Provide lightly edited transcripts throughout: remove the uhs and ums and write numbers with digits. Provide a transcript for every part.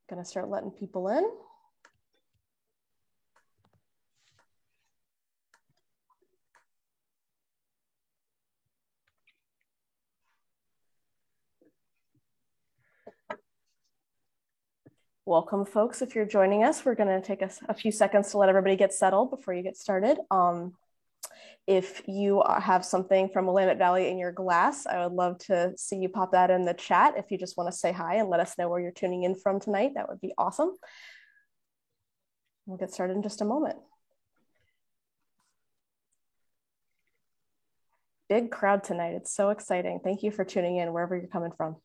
Gonna start letting people in. Welcome, folks. If you're joining us, we're going to take a few seconds to let everybody get settled before you get started. If you have something from Willamette Valley in your glass, I would love to see you pop that in the chat. If you just want to say hi and let us know where you're tuning in from tonight, that would be awesome. We'll get started in just a moment. Big crowd tonight. It's so exciting. Thank you for tuning in wherever you're coming from.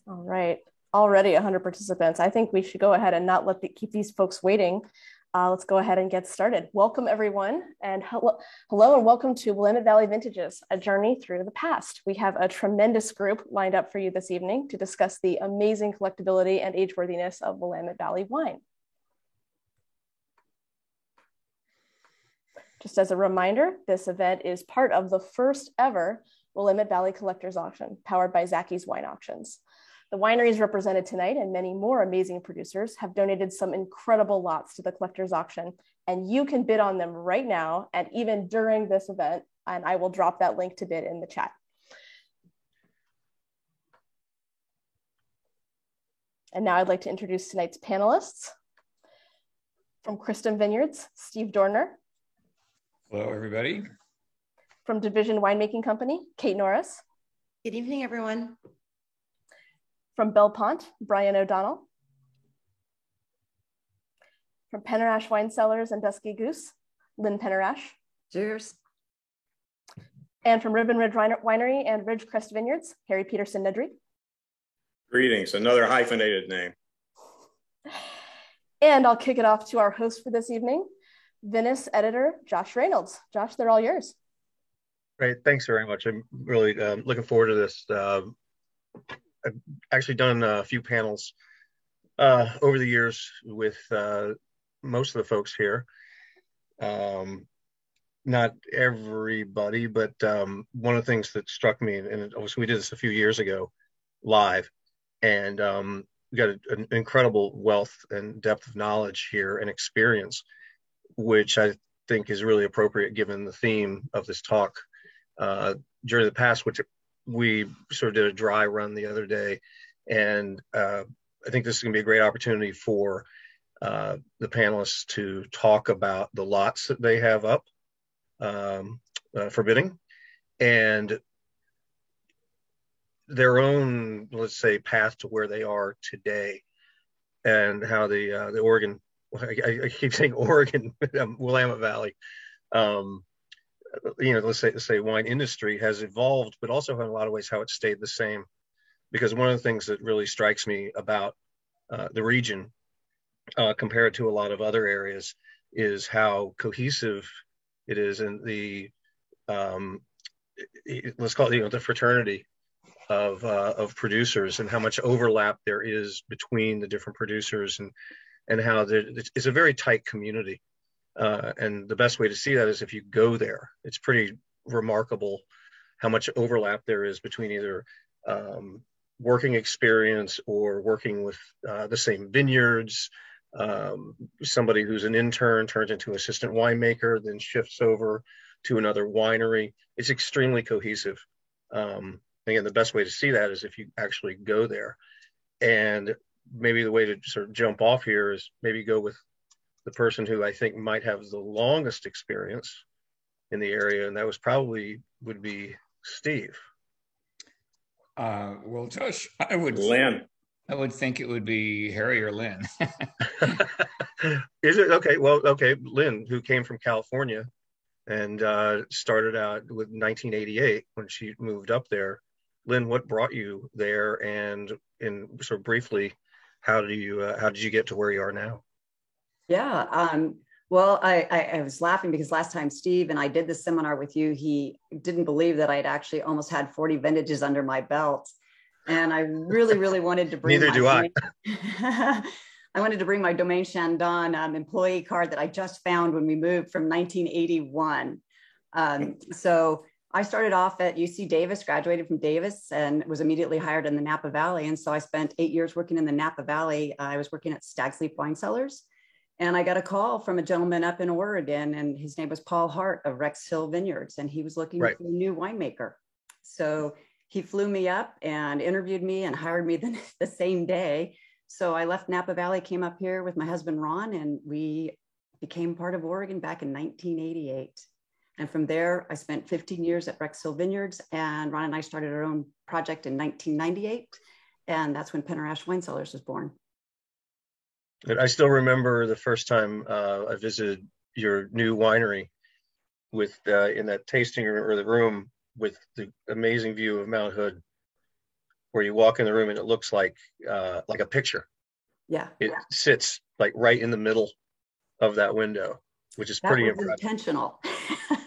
All right, already 100 participants. I think we should go ahead and not keep these folks waiting. Let's go ahead and get started. Welcome, everyone, and hello and welcome to Willamette Valley Vintages, a journey through the past. We have a tremendous group lined up for you this evening to discuss the amazing collectability and age-worthiness of Willamette Valley wine. Just as a reminder, this event is part of the first ever Willamette Valley Collectors Auction, powered by Zacky's Wine Auctions. The wineries represented tonight and many more amazing producers have donated some incredible lots to the collector's auction, and you can bid on them right now and even during this event, and I will drop that link to bid in the chat. And now I'd like to introduce tonight's panelists. From Christum Vineyards, Steve Dorner. Hello, everybody. From Division Winemaking Company, Kate Norris. Good evening, everyone. From Belpont, Brian O'Donnell. From Penerash Wine Cellars and Dusky Goose, Lynn Penerash. Cheers. And from Ribbon Ridge Winery and Ridgecrest Vineyards, Harry Peterson Nedry. Greetings, another hyphenated name. And I'll kick it off to our host for this evening, Venice editor, Josh Reynolds. Josh, they're all yours. Great, thanks very much. I'm really looking forward to this. I've actually done a few panels over the years with most of the folks here. Not everybody, but one of the things that struck me, and we did this a few years ago live, and we got an incredible wealth and depth of knowledge here and experience, which I think is really appropriate given the theme of this talk. During the past, which we sort of did a dry run the other day, and I think this is going to be a great opportunity for the panelists to talk about the lots that they have up for bidding and their own, let's say, path to where they are today, and how the Oregon, I keep saying Oregon, Willamette Valley, let's say wine industry has evolved, but also in a lot of ways how it stayed the same. Because one of the things that really strikes me about the region compared to a lot of other areas is how cohesive it is in the, let's call it, the fraternity of producers, and how much overlap there is between the different producers, and how it's a very tight community. And the best way to see that is if you go there. It's pretty remarkable how much overlap there is between either working experience or working with the same vineyards. Somebody who's an intern turns into assistant winemaker, then shifts over to another winery. It's extremely cohesive. Again, the best way to see that is if you actually go there. And maybe the way to sort of jump off here is maybe go with the person who I think might have the longest experience in the area, and that would be Steve. Well, Josh, Lynn. I would think it would be Harry or Lynn. Is it? Okay, well, okay, Lynn, who came from California and started out with 1988 when she moved up there, Lynn, what brought you there, and in sort of briefly, how did you get to where you are now? Yeah. Well, I was laughing because last time Steve and I did this seminar with you, he didn't believe that I'd actually almost had 40 vintages under my belt. And I really, really wanted to bring Neither do I. I wanted to bring my Domaine Chandon employee card that I just found when we moved from 1981. So I started off at UC Davis, graduated from Davis, and was immediately hired in the Napa Valley. And so I spent 8 years working in the Napa Valley. I was working at Stag's Leap Wine Cellars. And I got a call from a gentleman up in Oregon, and his name was Paul Hart of Rex Hill Vineyards, and he was looking for a new winemaker. So he flew me up and interviewed me and hired me the same day. So I left Napa Valley, came up here with my husband, Ron, and we became part of Oregon back in 1988. And from there, I spent 15 years at Rex Hill Vineyards, and Ron and I started our own project in 1998. And that's when Penner-Ash Wine Cellars was born. I still remember the first time I visited your new winery with in that tasting or the room with the amazing view of Mount Hood, where you walk in the room and it looks like a picture. Yeah. It sits like right in the middle of that window, which is pretty impressive. Intentional.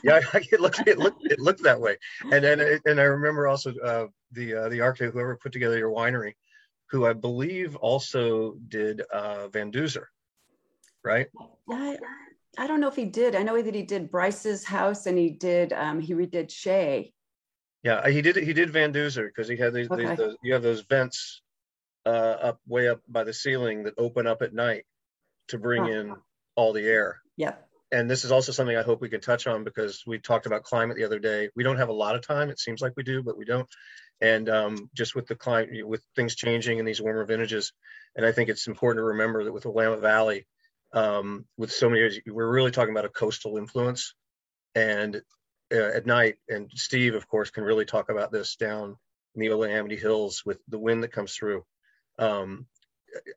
Yeah, it looked that way. And I remember also the architect, whoever put together your winery, who I believe also did Van Duzer, right? I don't know if he did. I know that he did Bryce's house, and he redid Shea. Yeah, he did Van Duzer because he had you have those vents way up by the ceiling that open up at night to bring in all the air. Yep. And this is also something I hope we can touch on, because we talked about climate the other day. We don't have a lot of time. It seems like we do, but we don't. And just with the climate, with things changing in these warmer vintages, and I think it's important to remember that with the Willamette Valley, with so many, we're really talking about a coastal influence. And at night, and Steve, of course, can really talk about this down in the Willamette Hills with the wind that comes through. I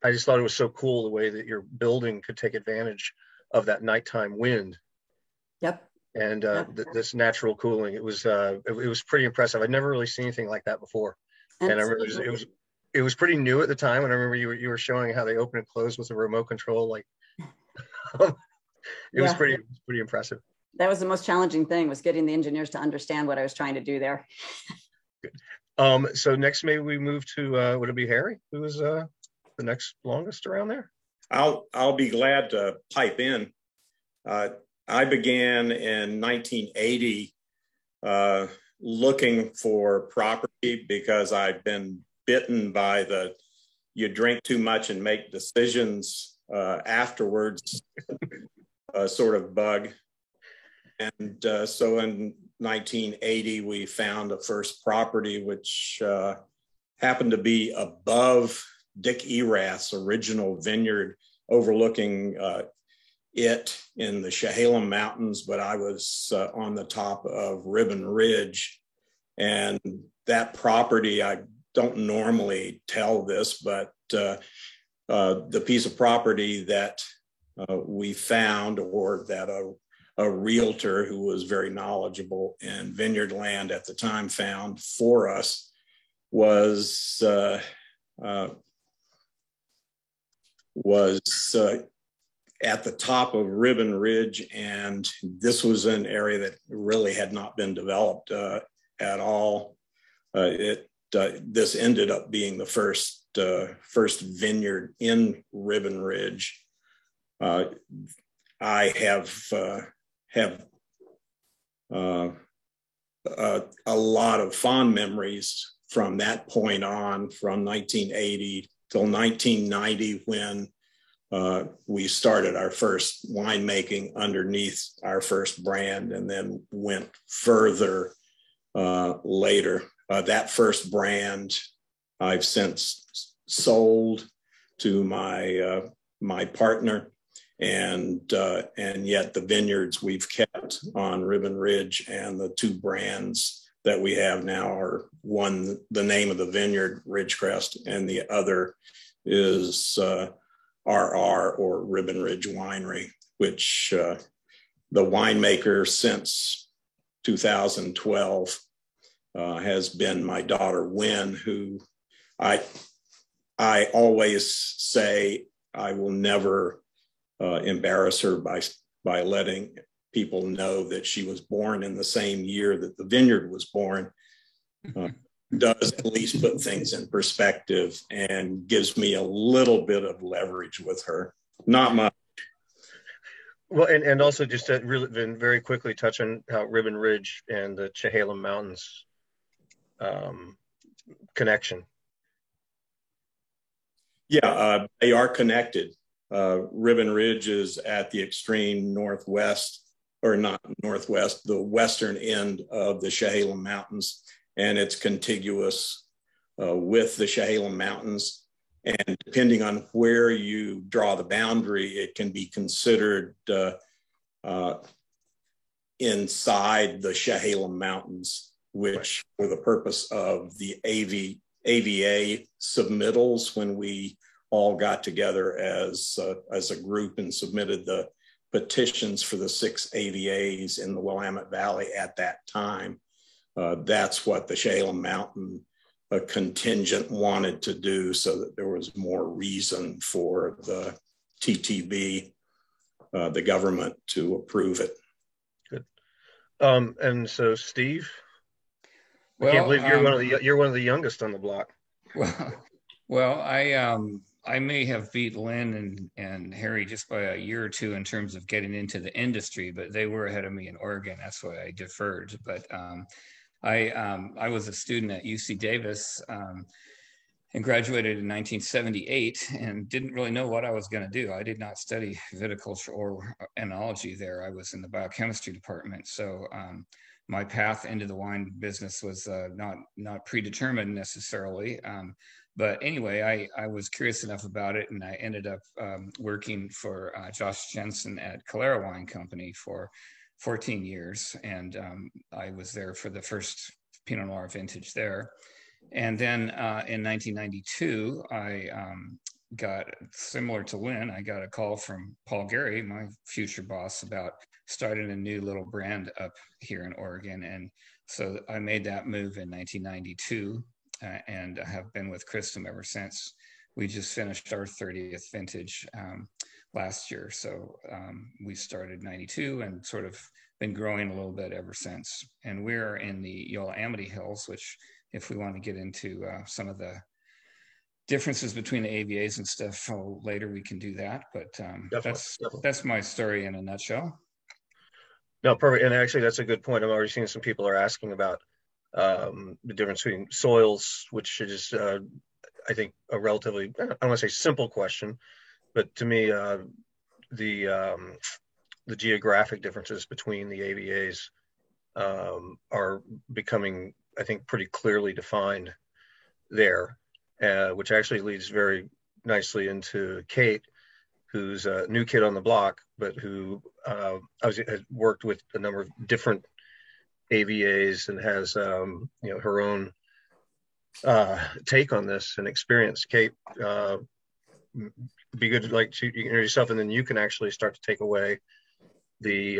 just thought it was so cool the way that your building could take advantage of that nighttime wind. Yep. And this natural cooling, it was pretty impressive. I'd never really seen anything like that before. And I remember it was pretty new at the time. And I remember you were showing how they open and close with a remote control. Like it was pretty impressive. That was the most challenging thing, was getting the engineers to understand what I was trying to do there. Good. So next, maybe we move to would it be Harry, who was the next longest around there? I'll be glad to pipe in. I began in 1980 looking for property because I've been bitten by the you drink too much and make decisions afterwards sort of bug. And so in 1980, we found a first property which happened to be above Dick Erath's original vineyard, overlooking it in the Chehalem Mountains, but I was on the top of Ribbon Ridge. And that property, I don't normally tell this, but the piece of property that we found, or that a realtor who was very knowledgeable in vineyard land at the time found for us, was at the top of Ribbon Ridge, and this was an area that really had not been developed at all. This ended up being the first vineyard in Ribbon Ridge. I have a lot of fond memories from that point on, from 1980 till 1990, when we started our first winemaking underneath our first brand, and then went further later. That first brand I've since sold to my partner, and yet the vineyards we've kept on Ribbon Ridge, and the two brands that we have now are, one, the name of the vineyard, Ridgecrest, and the other is RR, or Ribbon Ridge Winery, which the winemaker since 2012 has been my daughter, Wynn, who I always say I will never embarrass her by letting people know that she was born in the same year that the vineyard was born. Does at least put things in perspective and gives me a little bit of leverage with her. Not much. Well, and also just to really very quickly touch on how Ribbon Ridge and the Chehalem Mountains connection. Yeah, they are connected. Ribbon Ridge is at the extreme northwest, or not northwest, the western end of the Chehalem Mountains, and it's contiguous with the Chehalem Mountains. And depending on where you draw the boundary, it can be considered inside the Chehalem Mountains, which for the purpose of the AVA submittals, when we all got together as a group and submitted the petitions for the 6 AVAs in the Willamette Valley at that time, that's what the Chehalem Mountain contingent wanted to do, so that there was more reason for the TTB, the government, to approve it. Good. And so, Steve, I can't believe you're one of the youngest on the block. Well, I may have beat Lynn and Harry just by a year or two in terms of getting into the industry, but they were ahead of me in Oregon. That's why I deferred. But I was a student at UC Davis and graduated in 1978 and didn't really know what I was going to do. I did not study viticulture or enology there. I was in the biochemistry department. So my path into the wine business was not predetermined necessarily. But anyway, I was curious enough about it, and I ended up working for Josh Jensen at Calera Wine Company for 14 years. And I was there for the first Pinot Noir vintage there. And then in 1992, I got, similar to Lynn, I got a call from Paul Gary, my future boss, about starting a new little brand up here in Oregon. And so I made that move in 1992 and I have been with Christum ever since. We just finished our 30th vintage last year. So we started 92 and sort of been growing a little bit ever since. And we're in the Yola-Amity Hills, which if we want to get into some of the differences between the AVAs and stuff later, we can do that. But that's my story in a nutshell. No, perfect. And actually, that's a good point. I'm already seeing some people are asking about the difference between soils, which is, I think, a relatively, I don't want to say simple question, but to me, the geographic differences between the AVAs are becoming, I think, pretty clearly defined there, which actually leads very nicely into Kate, who's a new kid on the block, but who has worked with a number of different AVAs and has her own take on this and experience. Kate, be good to you introduce yourself, and then you can actually start to take away the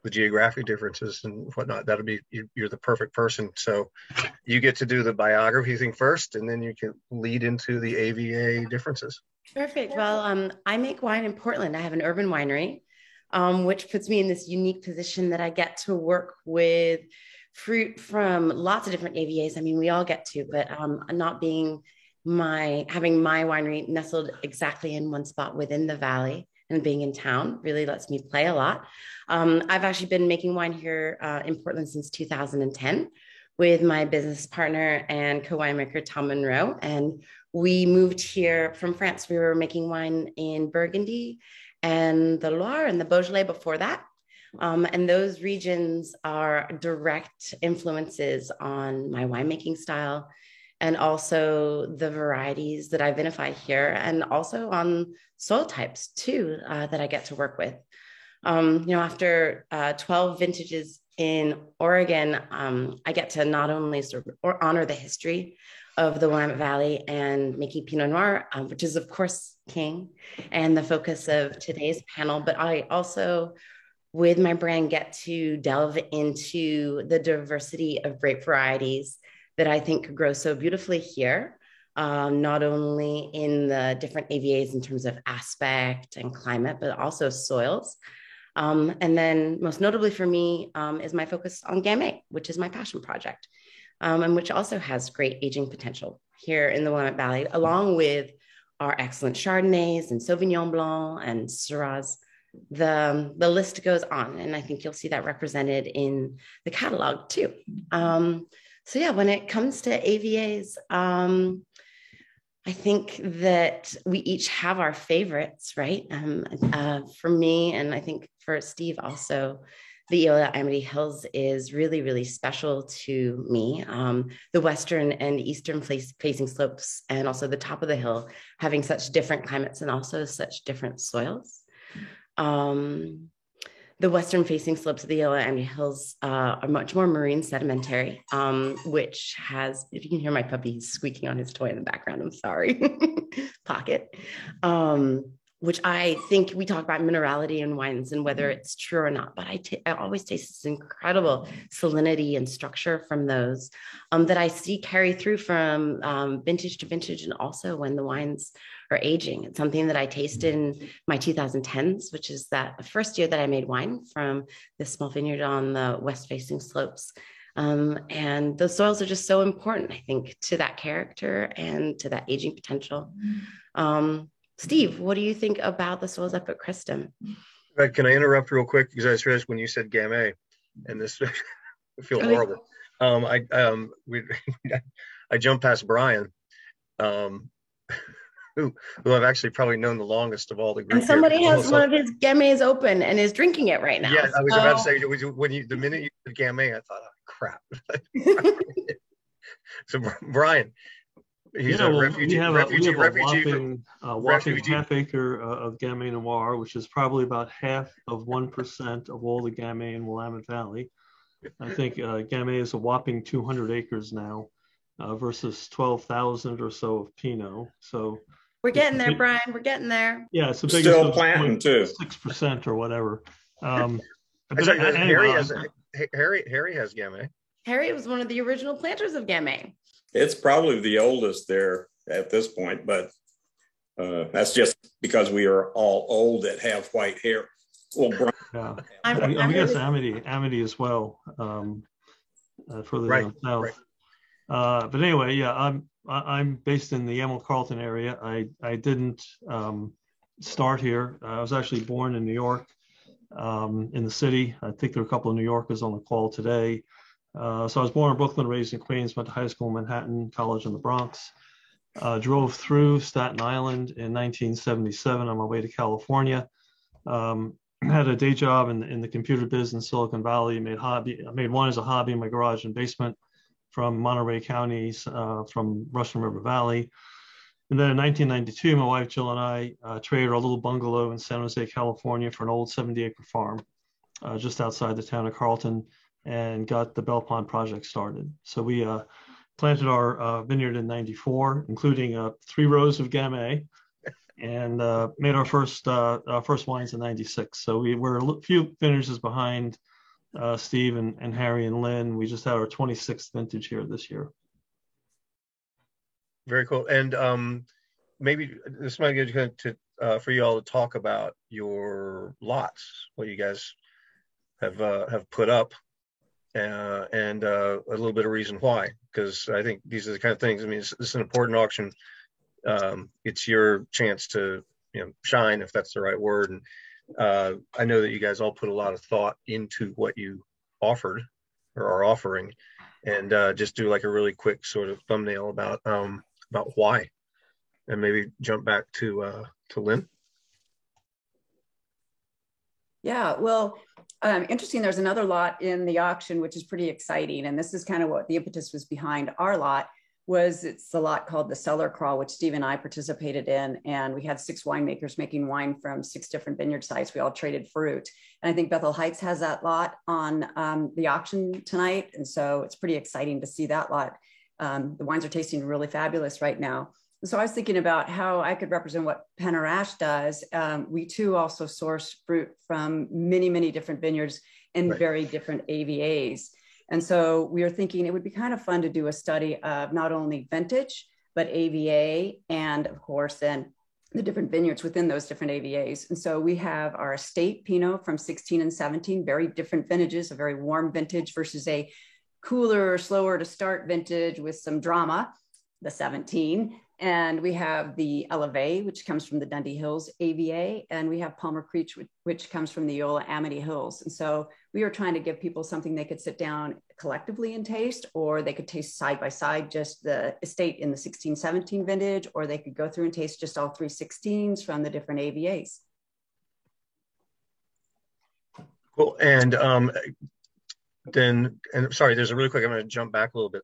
geographic differences and whatnot. That'll be, you're the perfect person. So you get to do the biography thing first, and then you can lead into the AVA differences. Perfect. Well, I make wine in Portland. I have an urban winery, which puts me in this unique position that I get to work with fruit from lots of different AVAs. I mean, we all get to, but not being having my winery nestled exactly in one spot within the valley and being in town really lets me play a lot. I've actually been making wine here in Portland since 2010 with my business partner and co-winemaker Tom Monroe. And we moved here from France. We were making wine in Burgundy and the Loire and the Beaujolais before that. And those regions are direct influences on my winemaking style and also the varieties that I vinify here, and also on soil types too, that I get to work with. After 12 vintages in Oregon, I get to not only honor the history of the Willamette Valley and making Pinot Noir, which is of course king and the focus of today's panel, but I also with my brand, get to delve into the diversity of grape varieties that I think could grow so beautifully here, not only in the different AVAs in terms of aspect and climate, but also soils. And then most notably for me is my focus on Gamay, which is my passion project, and which also has great aging potential here in the Willamette Valley, along with our excellent Chardonnays and Sauvignon Blanc and Syrahs. The list goes on, and I think you'll see that represented in the catalog too. So yeah, when it comes to AVAs, I think that we each have our favorites, right? For me, and I think for Steve also, the Eola Amity Hills is really, really special to me. The western and eastern facing slopes, and also the top of the hill, having such different climates and also such different soils. The western facing slopes of the Eola Amity Hills are much more marine sedimentary, which has, if you can hear my puppy, he's squeaking on his toy in the background, I'm sorry, Pocket. Which I think we talk about minerality in wines and whether it's true or not, but I always taste this incredible salinity and structure from those that I see carry through from vintage to vintage, and also when the wines are aging. It's something that I tasted in my 2010s, which is that first year that I made wine from this small vineyard on the west facing slopes. And those soils are just so important, I think, to that character and to that aging potential. Steve, what do you think about the soils up at Cristom? Can I interrupt real quick? Because I just realized when you said Gamay, and this I feel horrible. I jumped past Brian, who I've actually probably known the longest of all the group. And somebody has one of his Gamays open and is drinking it right now. Yeah, I was about to say, the minute you said Gamay, I thought, oh, crap. So Brian, he's a refugee. We have a whopping half acre of Gamay Noir, which is probably about half of 1% of all the Gamay in Willamette Valley. I think Gamay is a whopping 200 acres now versus 12,000 or so of Pinot. So we're getting there, Brian. We're getting there. Yeah, it's the biggest. Still planting too. 6% or whatever. Harry has Gamay. Harry was one of the original planters of Gamay. It's probably the oldest there at this point, but that's just because we are all old that have white hair. Well, Brian, yeah, I guess Amity as well for the south. Right. But anyway, yeah, I'm based in the Emil Carlton area. I didn't start here. I was actually born in New York, in the city. I think there are a couple of New Yorkers on the call today. So I was born in Brooklyn, raised in Queens, went to high school in Manhattan, college in the Bronx. Drove through Staten Island in 1977 on my way to California. Had a day job in the computer business in Silicon Valley. I made wine as a hobby in my garage and basement from Monterey counties, from Russian River Valley. And then in 1992, my wife Jill and I traded our little bungalow in San Jose, California for an old 70-acre farm just outside the town of Carlton, and got the Belle Pond project started. So we planted our vineyard in 94, including 3 rows of Gamay, and made our first wines in 96. So we were a few vintages behind Steve and Harry and Lynn. We just had our 26th vintage here this year. Very cool. And maybe this might get to for you all to talk about your lots, what you guys have put up, and a little bit of reason why, because I think these are the kind of things. I mean, this is an important auction. It's your chance to shine, if that's the right word. And I know that you guys all put a lot of thought into what you offered or are offering, and just do like a really quick sort of thumbnail about why, and maybe jump back to Lynn. Yeah, well, interesting. There's another lot in the auction, which is pretty exciting. And this is kind of what the impetus was behind our lot. It's the lot called the Cellar Crawl, which Steve and I participated in. And we had 6 winemakers making wine from 6 different vineyard sites. We all traded fruit. And I think Bethel Heights has that lot on the auction tonight. And so it's pretty exciting to see that lot. The wines are tasting really fabulous right now. So I was thinking about how I could represent what Penner-Ash does. We too also source fruit from many, many different vineyards and very different AVAs. And so we were thinking it would be kind of fun to do a study of not only vintage, but AVA, and of course, then the different vineyards within those different AVAs. And so we have our estate Pinot from 16 and 17, very different vintages, a very warm vintage versus a cooler, slower to start vintage with some drama, the 17. And we have the Elevate, which comes from the Dundee Hills AVA, and we have Palmer Creek, which comes from the Eola Amity Hills. And so we are trying to give people something they could sit down collectively and taste, or they could taste side by side just the estate in the 16-17 vintage, or they could go through and taste just all 3 16s from the different AVAs. Cool. And sorry, there's a really quick, I'm going to jump back a little bit.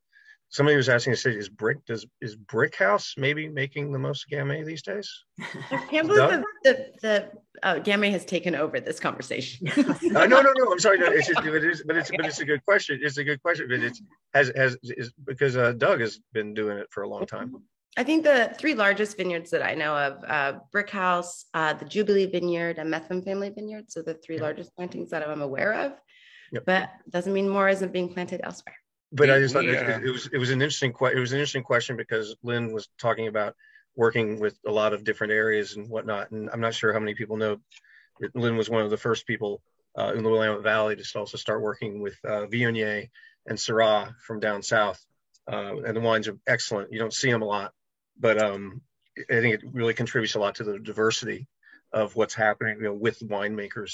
Somebody was asking to say, is Brickhouse maybe making the most Gamay these days? I can't believe the Gamay has taken over this conversation. No. I'm sorry. No, it's a good question. It's a good question, but it's because Doug has been doing it for a long time. I think the 3 largest vineyards that I know of, Brickhouse, the Jubilee Vineyard, and Methven Family Vineyard. So the 3 largest plantings that I'm aware of. Yep. But doesn't mean more isn't being planted elsewhere. But I just thought it was an interesting question because Lynn was talking about working with a lot of different areas and whatnot, and I'm not sure how many people know that Lynn was one of the first people in the Willamette Valley to also start working with Viognier and Syrah from down south, and the wines are excellent. You don't see them a lot, but I think it really contributes a lot to the diversity of what's happening, with winemakers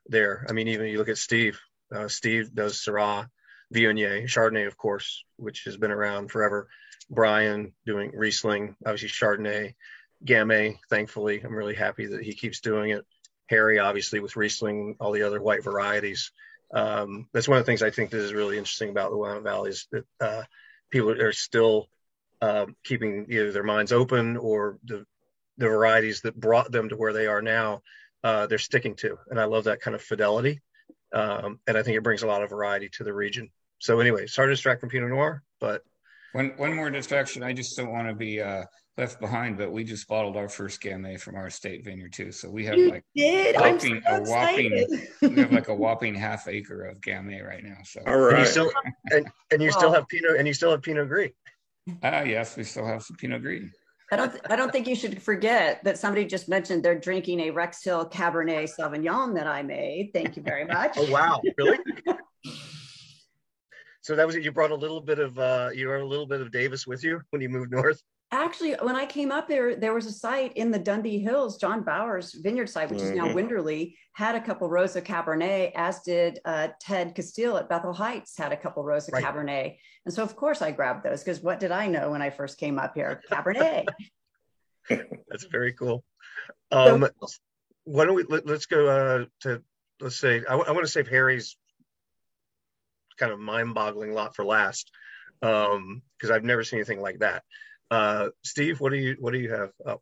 there. I mean, even you look at Steve. Steve does Syrah. Viognier, Chardonnay, of course, which has been around forever. Brian doing Riesling, obviously Chardonnay, Gamay. Thankfully, I'm really happy that he keeps doing it. Harry, obviously, with Riesling, all the other white varieties. That's one of the things I think that is really interesting about the Willamette Valley is that people are still keeping either their minds open or the varieties that brought them to where they are now, they're sticking to. And I love that kind of fidelity. And I think it brings a lot of variety to the region. So anyway, sorry to distract from Pinot Noir, but one more distraction. I just don't want to be left behind, but we just bottled our first Gamay from our estate vineyard too. So we have a whopping half acre of Gamay right now. So all right, and you still have Pinot Gris. Yes, we still have some Pinot Gris. I don't think you should forget that somebody just mentioned they're drinking a Rex Hill Cabernet Sauvignon that I made. Thank you very much. Oh wow, really? So that was it. You brought a little bit of Davis with you when you moved north. Actually, when I came up there was a site in the Dundee Hills, John Bauer's vineyard site, which is now Winderley, had a couple rows of Cabernet, as did Ted Castile at Bethel Heights had a couple rows of Cabernet. And so, of course, I grabbed those because what did I know when I first came up here? Cabernet. That's very cool. Why don't we, let's go let's say, I want to save Harry's kind of mind-boggling lot for last because I've never seen anything like that. Steve, what do you have up?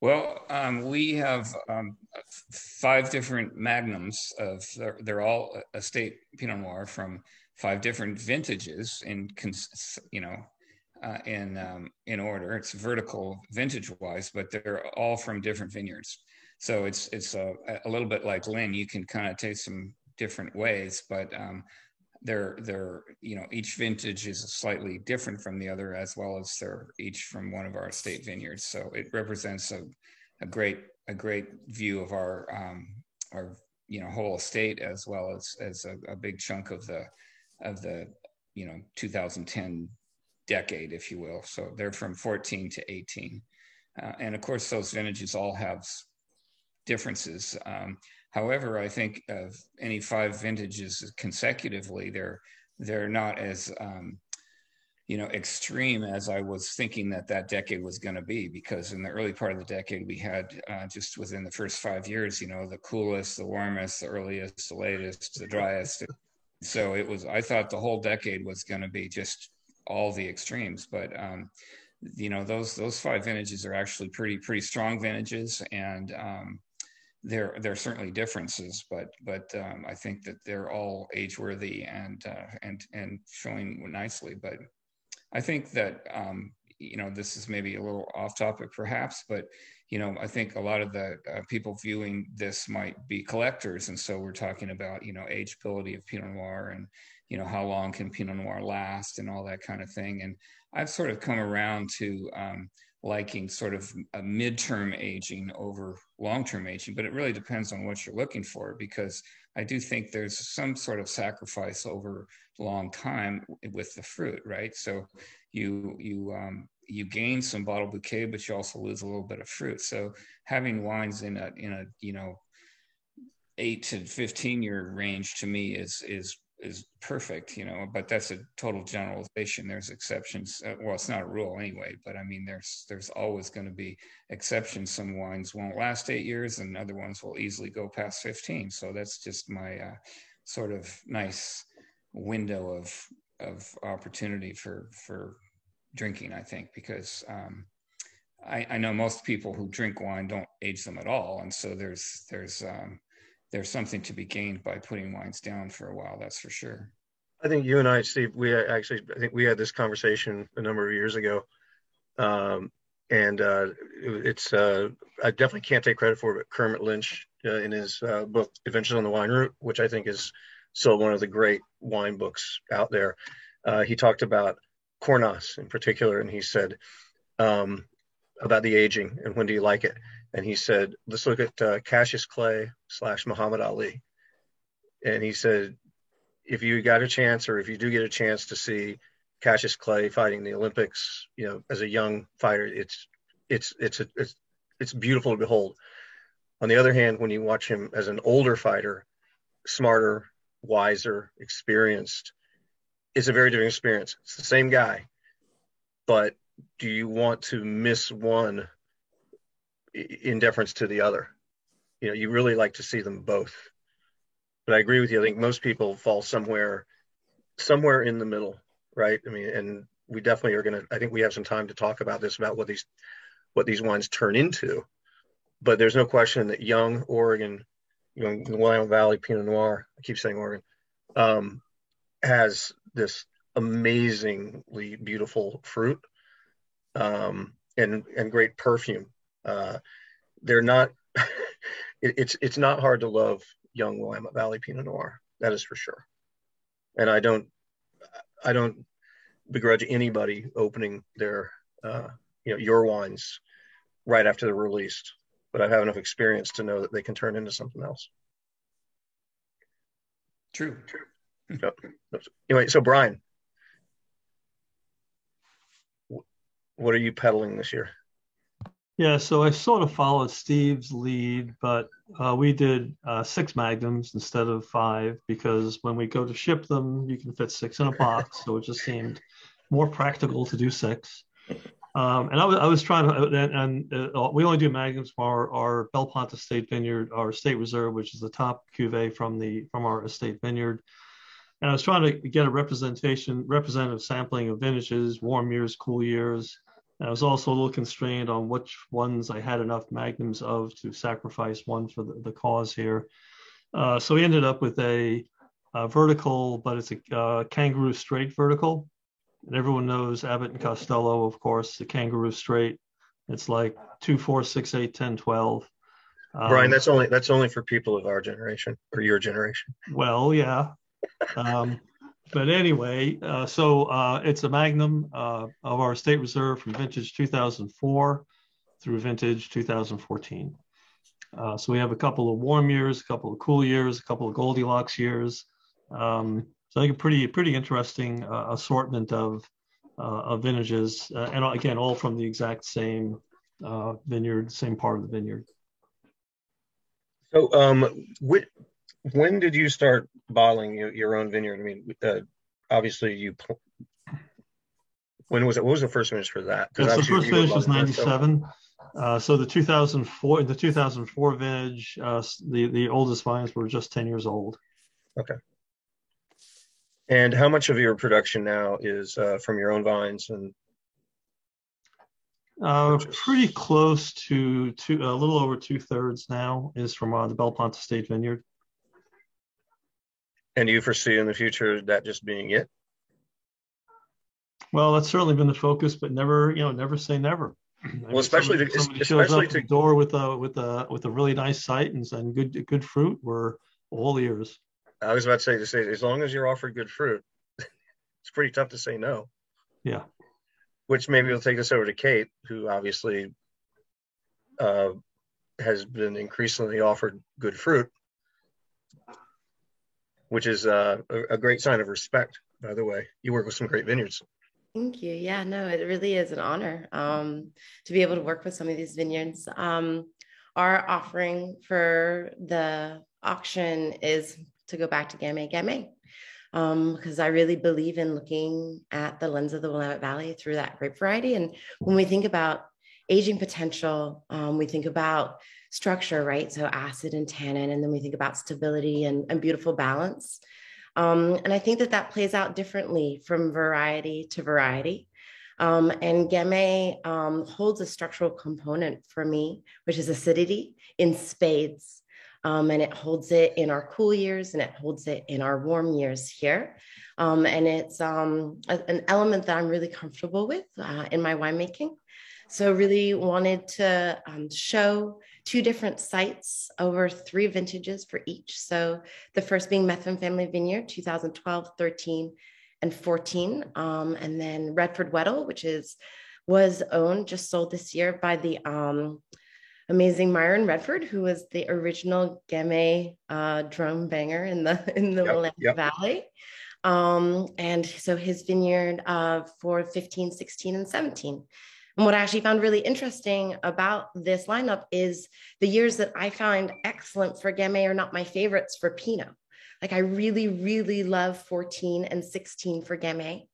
Well, we have 5 different magnums they're all estate Pinot Noir from 5 different vintages in order. It's vertical vintage wise, but they're all from different vineyards. So it's a little bit like Lynn. You can kind of taste them different ways, but they're each vintage is slightly different from the other, as well as they're each from one of our estate vineyards. So it represents a great view of our whole estate, as well as a big chunk of the 2010 decade, if you will. So they're from 14 to 18, and of course those vintages all have differences. However, I think of any 5 vintages consecutively, they're not as extreme as I was thinking that decade was going to be, because in the early part of the decade we had just within the first 5 years, the coolest, the warmest, the earliest, the latest, the driest. So I thought the whole decade was going to be just all the extremes, but those 5 vintages are actually pretty strong vintages, and there are certainly differences, but I think that they're all age worthy and showing nicely. But I think that this is maybe a little off topic perhaps, but I think a lot of the people viewing this might be collectors, and so we're talking about ageability of Pinot Noir, and how long can Pinot Noir last, and all that kind of thing. And I've sort of come around to liking sort of a midterm aging over long-term aging, but it really depends on what you're looking for, because I do think there's some sort of sacrifice over a long time with the fruit, right? So you gain some bottle bouquet, but you also lose a little bit of fruit. So having wines in a 8 to 15 year range to me is perfect, but that's a total generalization. There's exceptions. Well, it's not a rule anyway, but I mean, there's always going to be exceptions. Some wines won't last 8 years, and other ones will easily go past 15. So that's just my sort of nice window of opportunity for drinking, I think, because I know most people who drink wine don't age them at all, and so there's something to be gained by putting wines down for a while. That's for sure. I think you and I, Steve, I think we had this conversation a number of years ago, and it's I definitely can't take credit for it, but Kermit Lynch in his book Adventures on the Wine Route, which I think is still one of the great wine books out there, he talked about Cornas in particular, and he said about the aging and when do you like it, and he said, let's look at Cassius Clay / Muhammad Ali, and he said, if you got a chance, or if you do get a chance to see Cassius Clay fighting the Olympics, as a young fighter, it's beautiful to behold. On the other hand, when you watch him as an older fighter, smarter, wiser, experienced, it's a very different experience. It's the same guy, but do you want to miss one in deference to the other? You really like to see them both. But I agree with you. I think most people fall somewhere in the middle, right? I mean, and we definitely are I think we have some time to talk about this, about what these wines turn into. But there's no question that young Oregon, Willamette Valley Pinot Noir, I keep saying Oregon, has this amazingly beautiful fruit, and great perfume. They're not, it's not hard to love young Willamette Valley Pinot Noir. That is for sure. And I don't begrudge anybody opening their, your wines right after they're released, but I have enough experience to know that they can turn into something else. True. Anyway, so Brian, what are you peddling this year? Yeah, so I sort of followed Steve's lead, but we did 6 magnums instead of 5, because when we go to ship them, you can fit 6 in a box. So it just seemed more practical to do 6. And I was trying to, and we only do magnums from our Bellefonte Estate Vineyard, our Estate Reserve, which is the top cuvee from our estate vineyard. And I was trying to get a representative sampling of vintages, warm years, cool years. And I was also a little constrained on which ones I had enough magnums of to sacrifice one for the cause here. So we ended up with a vertical, but it's a Kangaroo Straight vertical. And everyone knows Abbott and Costello, of course, the Kangaroo Straight. It's like 2, 4, 6, 8, 10, 12. Brian, that's only for people of our generation or your generation. Well, yeah. But anyway, so it's a magnum of our Estate Reserve from vintage 2004 through vintage 2014. So we have a couple of warm years, a couple of cool years, a couple of Goldilocks years. So I think a pretty interesting assortment of vintages, and again, all from the exact same vineyard, same part of the vineyard. So when did you start bottling your own vineyard? I mean, obviously when was it? What was the first vintage for that? Yes, the first vintage was 97. So the 2004 vintage, the oldest vines were just 10 years old. Okay. And how much of your production now is from your own vines? And pretty close to a little over 2/3 now is from the Bellefonte Estate Vineyard. And do you foresee in the future that just being it? Well, that's certainly been the focus, but never, never say never. Well, especially somebody shows up at the door with a really nice site and good fruit, we're all ears. I was about to say, as long as you're offered good fruit, it's pretty tough to say no. Yeah. Which maybe will take us over to Kate, who obviously has been increasingly offered good fruit, which is a great sign of respect, by the way. You work with some great vineyards. Thank you. Yeah, no, it really is an honor to be able to work with some of these vineyards. Our offering for the auction is to go back to Gamay Gamay, because I really believe in looking at the lens of the Willamette Valley through that grape variety. And when we think about aging potential, we think about structure, right? So acid and tannin, and then we think about stability and beautiful balance. And I think that plays out differently from variety to variety. And Gamay holds a structural component for me, which is acidity in spades. And it holds it in our cool years and it holds it in our warm years here. And it's an element that I'm really comfortable with in my winemaking. So really wanted to show 2 different sites over 3 vintages for each. So the first being Methven Family Vineyard, 2012, 13, and 14. And then Redford Weddell, which was owned, just sold this year by the amazing Myron Redford, who was the original Gamay drum banger in the Willamette Valley. And so his vineyard for 15, 16, and 17. And what I actually found really interesting about this lineup is the years that I find excellent for Gamay are not my favorites for Pinot. Like I really, really love 14 and 16 for Gamay.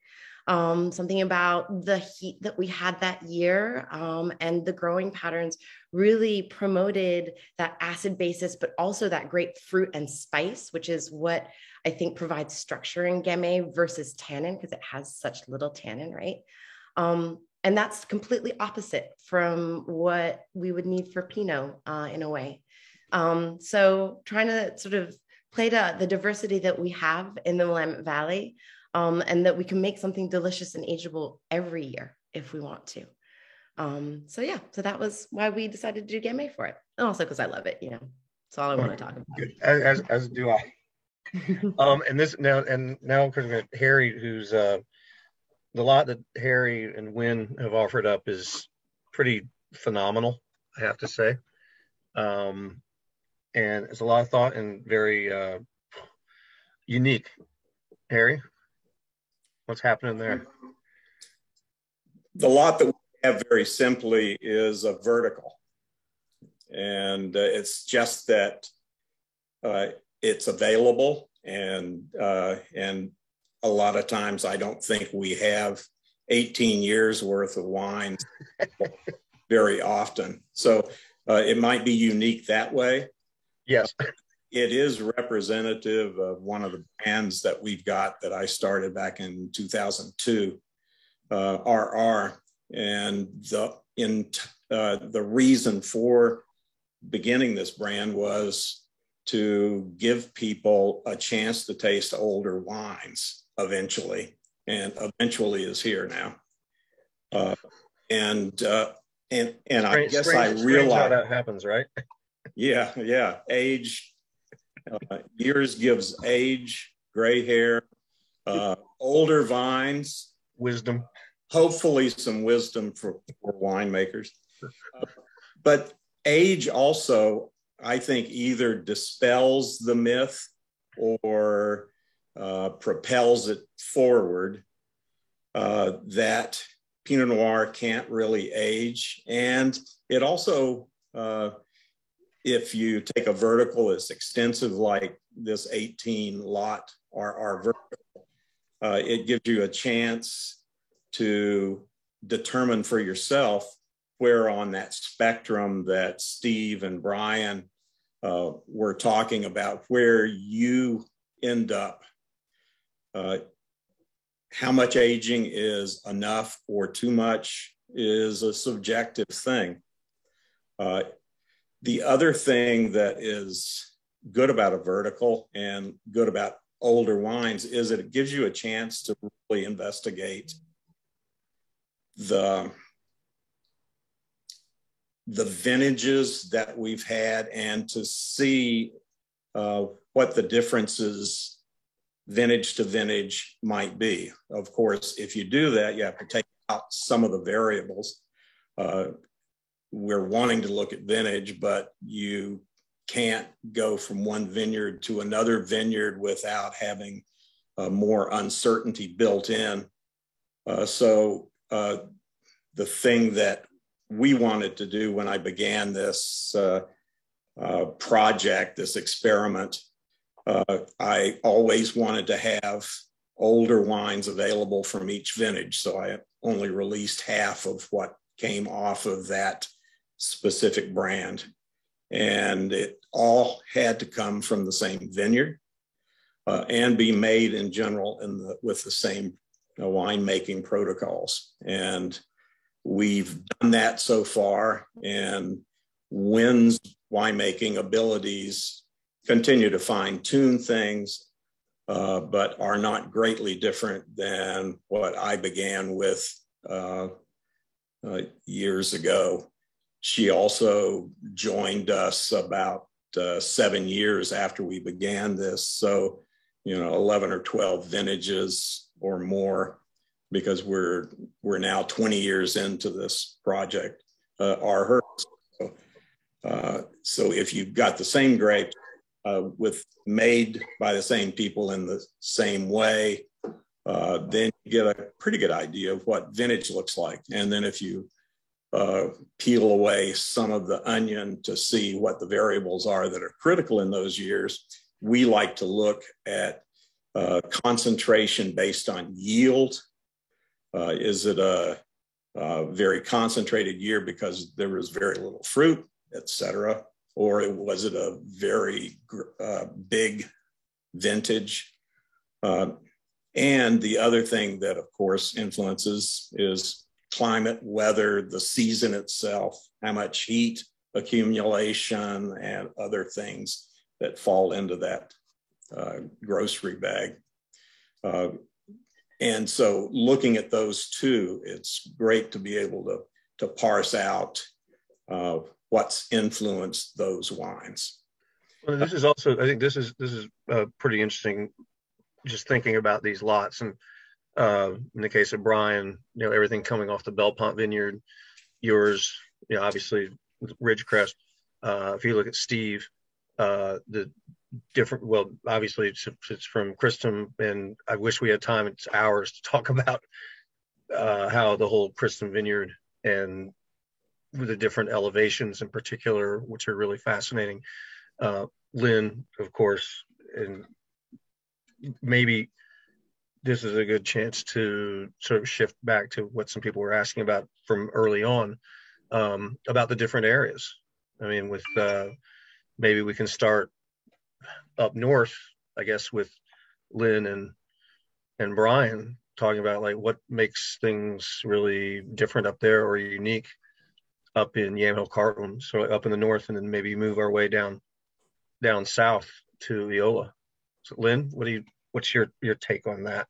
Something about the heat that we had that year and the growing patterns really promoted that acid basis, but also that great fruit and spice, which is what I think provides structure in Gamay versus tannin, because it has such little tannin, right? And that's completely opposite from what we would need for Pinot in a way. So trying to sort of play to the diversity that we have in the Willamette Valley, and that we can make something delicious and ageable every year if we want to. So that was why we decided to do Gamay for it. And also because I love it, That's all I want to talk about. Good. As do I. Now because Harry, who's the lot that Harry and Wynn have offered up is pretty phenomenal, I have to say. And it's a lot of thought and very unique. Harry, what's happening there? The lot that we have very simply is a vertical. And it's just that it's available and a lot of times I don't think we have 18 years worth of wine very often. So it might be unique that way. Yes. It is representative of one of the brands that we've got that I started back in 2002, RR. And the reason for beginning this brand was to give people a chance to taste older wines eventually, and eventually is here now. And I guess I realize how that happens, right? Yeah. Age, years gives age, gray hair, older vines, wisdom. Hopefully, some wisdom for winemakers. But age also, I think, either dispels the myth or propels it forward that Pinot Noir can't really age. And it also, if you take a vertical that's extensive like this 18 lot RR vertical, it gives you a chance to determine for yourself where on that spectrum that Steve and Brian were talking about, where you end up. How much aging is enough or too much is a subjective thing. The other thing that is good about a vertical and good about older wines is that it gives you a chance to really investigate the vintages that we've had and to see what the differences vintage to vintage might be. Of course, if you do that, you have to take out some of the variables. We're wanting to look at vintage, but you can't go from one vineyard to another vineyard without having more uncertainty built in. So the thing that we wanted to do when I began this project, this experiment, I always wanted to have older wines available from each vintage. So I only released half of what came off of that specific brand. And it all had to come from the same vineyard and be made in general with the same winemaking protocols. And we've done that so far, and Wynn's winemaking abilities continue to fine-tune things, but are not greatly different than what I began with years ago. She also joined us about 7 years after we began this. So, 11 or 12 vintages or more, because we're now 20 years into this project, are hers. So if you've got the same grapes made by the same people in the same way, then you get a pretty good idea of what vintage looks like. And then if you peel away some of the onion to see what the variables are that are critical in those years, we like to look at concentration based on yield. Is it a very concentrated year because there was very little fruit, et cetera? Or was it a very big vintage? And the other thing that, of course, influences is climate, weather, the season itself, how much heat accumulation, and other things that fall into that grocery bag. And so looking at those two, it's great to be able to parse out what's influenced those wines. Well, this is also, I think this is pretty interesting, just thinking about these lots. And in the case of Brian, everything coming off the Belpont Vineyard, yours, obviously Ridgecrest. If you look at Steve, the different, well, obviously it's from Christum, and I wish we had time, it's hours to talk about how the whole Christum Vineyard and the different elevations in particular, which are really fascinating. Lynn, of course, and maybe this is a good chance to sort of shift back to what some people were asking about from early on, about the different areas. I mean, with maybe we can start up north, I guess, with Lynn and Brian talking about like what makes things really different up there or unique up in Yamhill Carlton, so up in the north, and then maybe move our way down south to Eola. So Lynn, what's your take on that?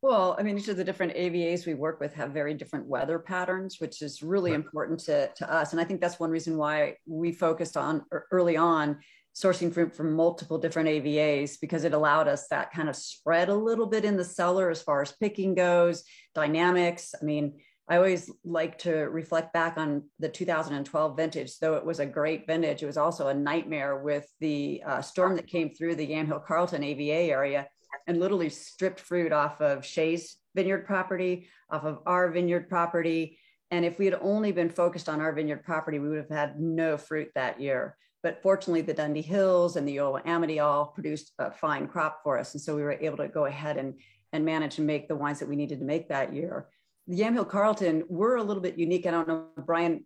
Well, I mean, each of the different AVAs we work with have very different weather patterns, which is really important to us. And I think that's one reason why we focused on early on sourcing fruit from multiple different AVAs, because it allowed us that kind of spread a little bit in the cellar as far as picking goes, dynamics. I mean, I always like to reflect back on the 2012 vintage. Though it was a great vintage, it was also a nightmare with the storm that came through the Yamhill Carlton AVA area and literally stripped fruit off of Shay's vineyard property, off of our vineyard property. And if we had only been focused on our vineyard property, we would have had no fruit that year. But fortunately, the Dundee Hills and the Eola Amity all produced a fine crop for us. And so we were able to go ahead and manage to make the wines that we needed to make that year. The Yamhill Carlton, we're a little bit unique. I don't know, Brian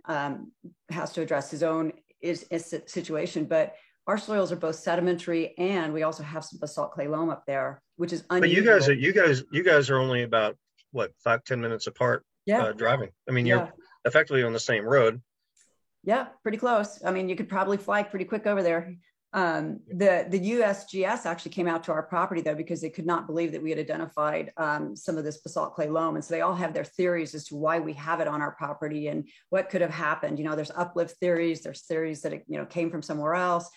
has to address his own situation, but our soils are both sedimentary and we also have some basalt clay loam up there, which is unusual. But you guys are only about what, 5-10 minutes apart driving. I mean, you're effectively on the same road. Yeah, pretty close. I mean, you could probably fly pretty quick over there. The USGS actually came out to our property though, because they could not believe that we had identified some of this basalt clay loam. And so they all have their theories as to why we have it on our property and what could have happened. You know, there's uplift theories, there's theories that it, you know, came from somewhere else.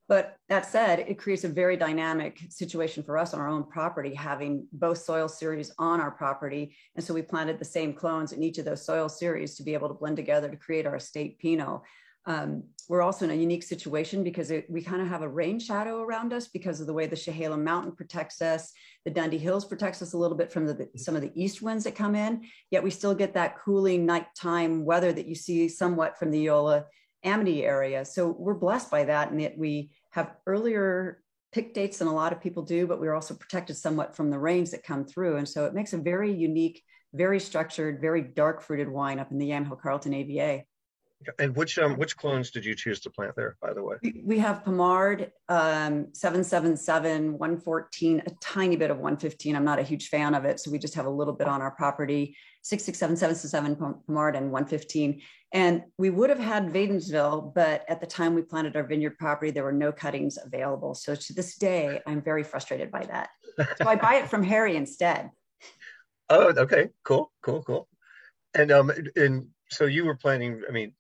But that said, it creates a very dynamic situation for us on our own property, having both soil series on our property. And so we planted the same clones in each of those soil series to be able to blend together to create our estate Pinot. We're also in a unique situation because we kind of have a rain shadow around us because of the way the Chehalem Mountain protects us. The Dundee Hills protects us a little bit from some of the east winds that come in, yet we still get that cooling nighttime weather that you see somewhat from the Eola Amity area. So we're blessed by that, and that we have earlier pick dates than a lot of people do, but we're also protected somewhat from the rains that come through. And so it makes a very unique, very structured, very dark fruited wine up in the Yamhill Carlton AVA. And which clones did you choose to plant there, by the way? We have Pommard, 777, 114, a tiny bit of 115. I'm not a huge fan of it, so we just have a little bit on our property. 667, 767 Pommard, and 115. And we would have had Wadensville, but at the time we planted our vineyard property, there were no cuttings available. So to this day, I'm very frustrated by that. So I buy it from Harry instead. Oh, okay, cool. And so you were planning, I mean,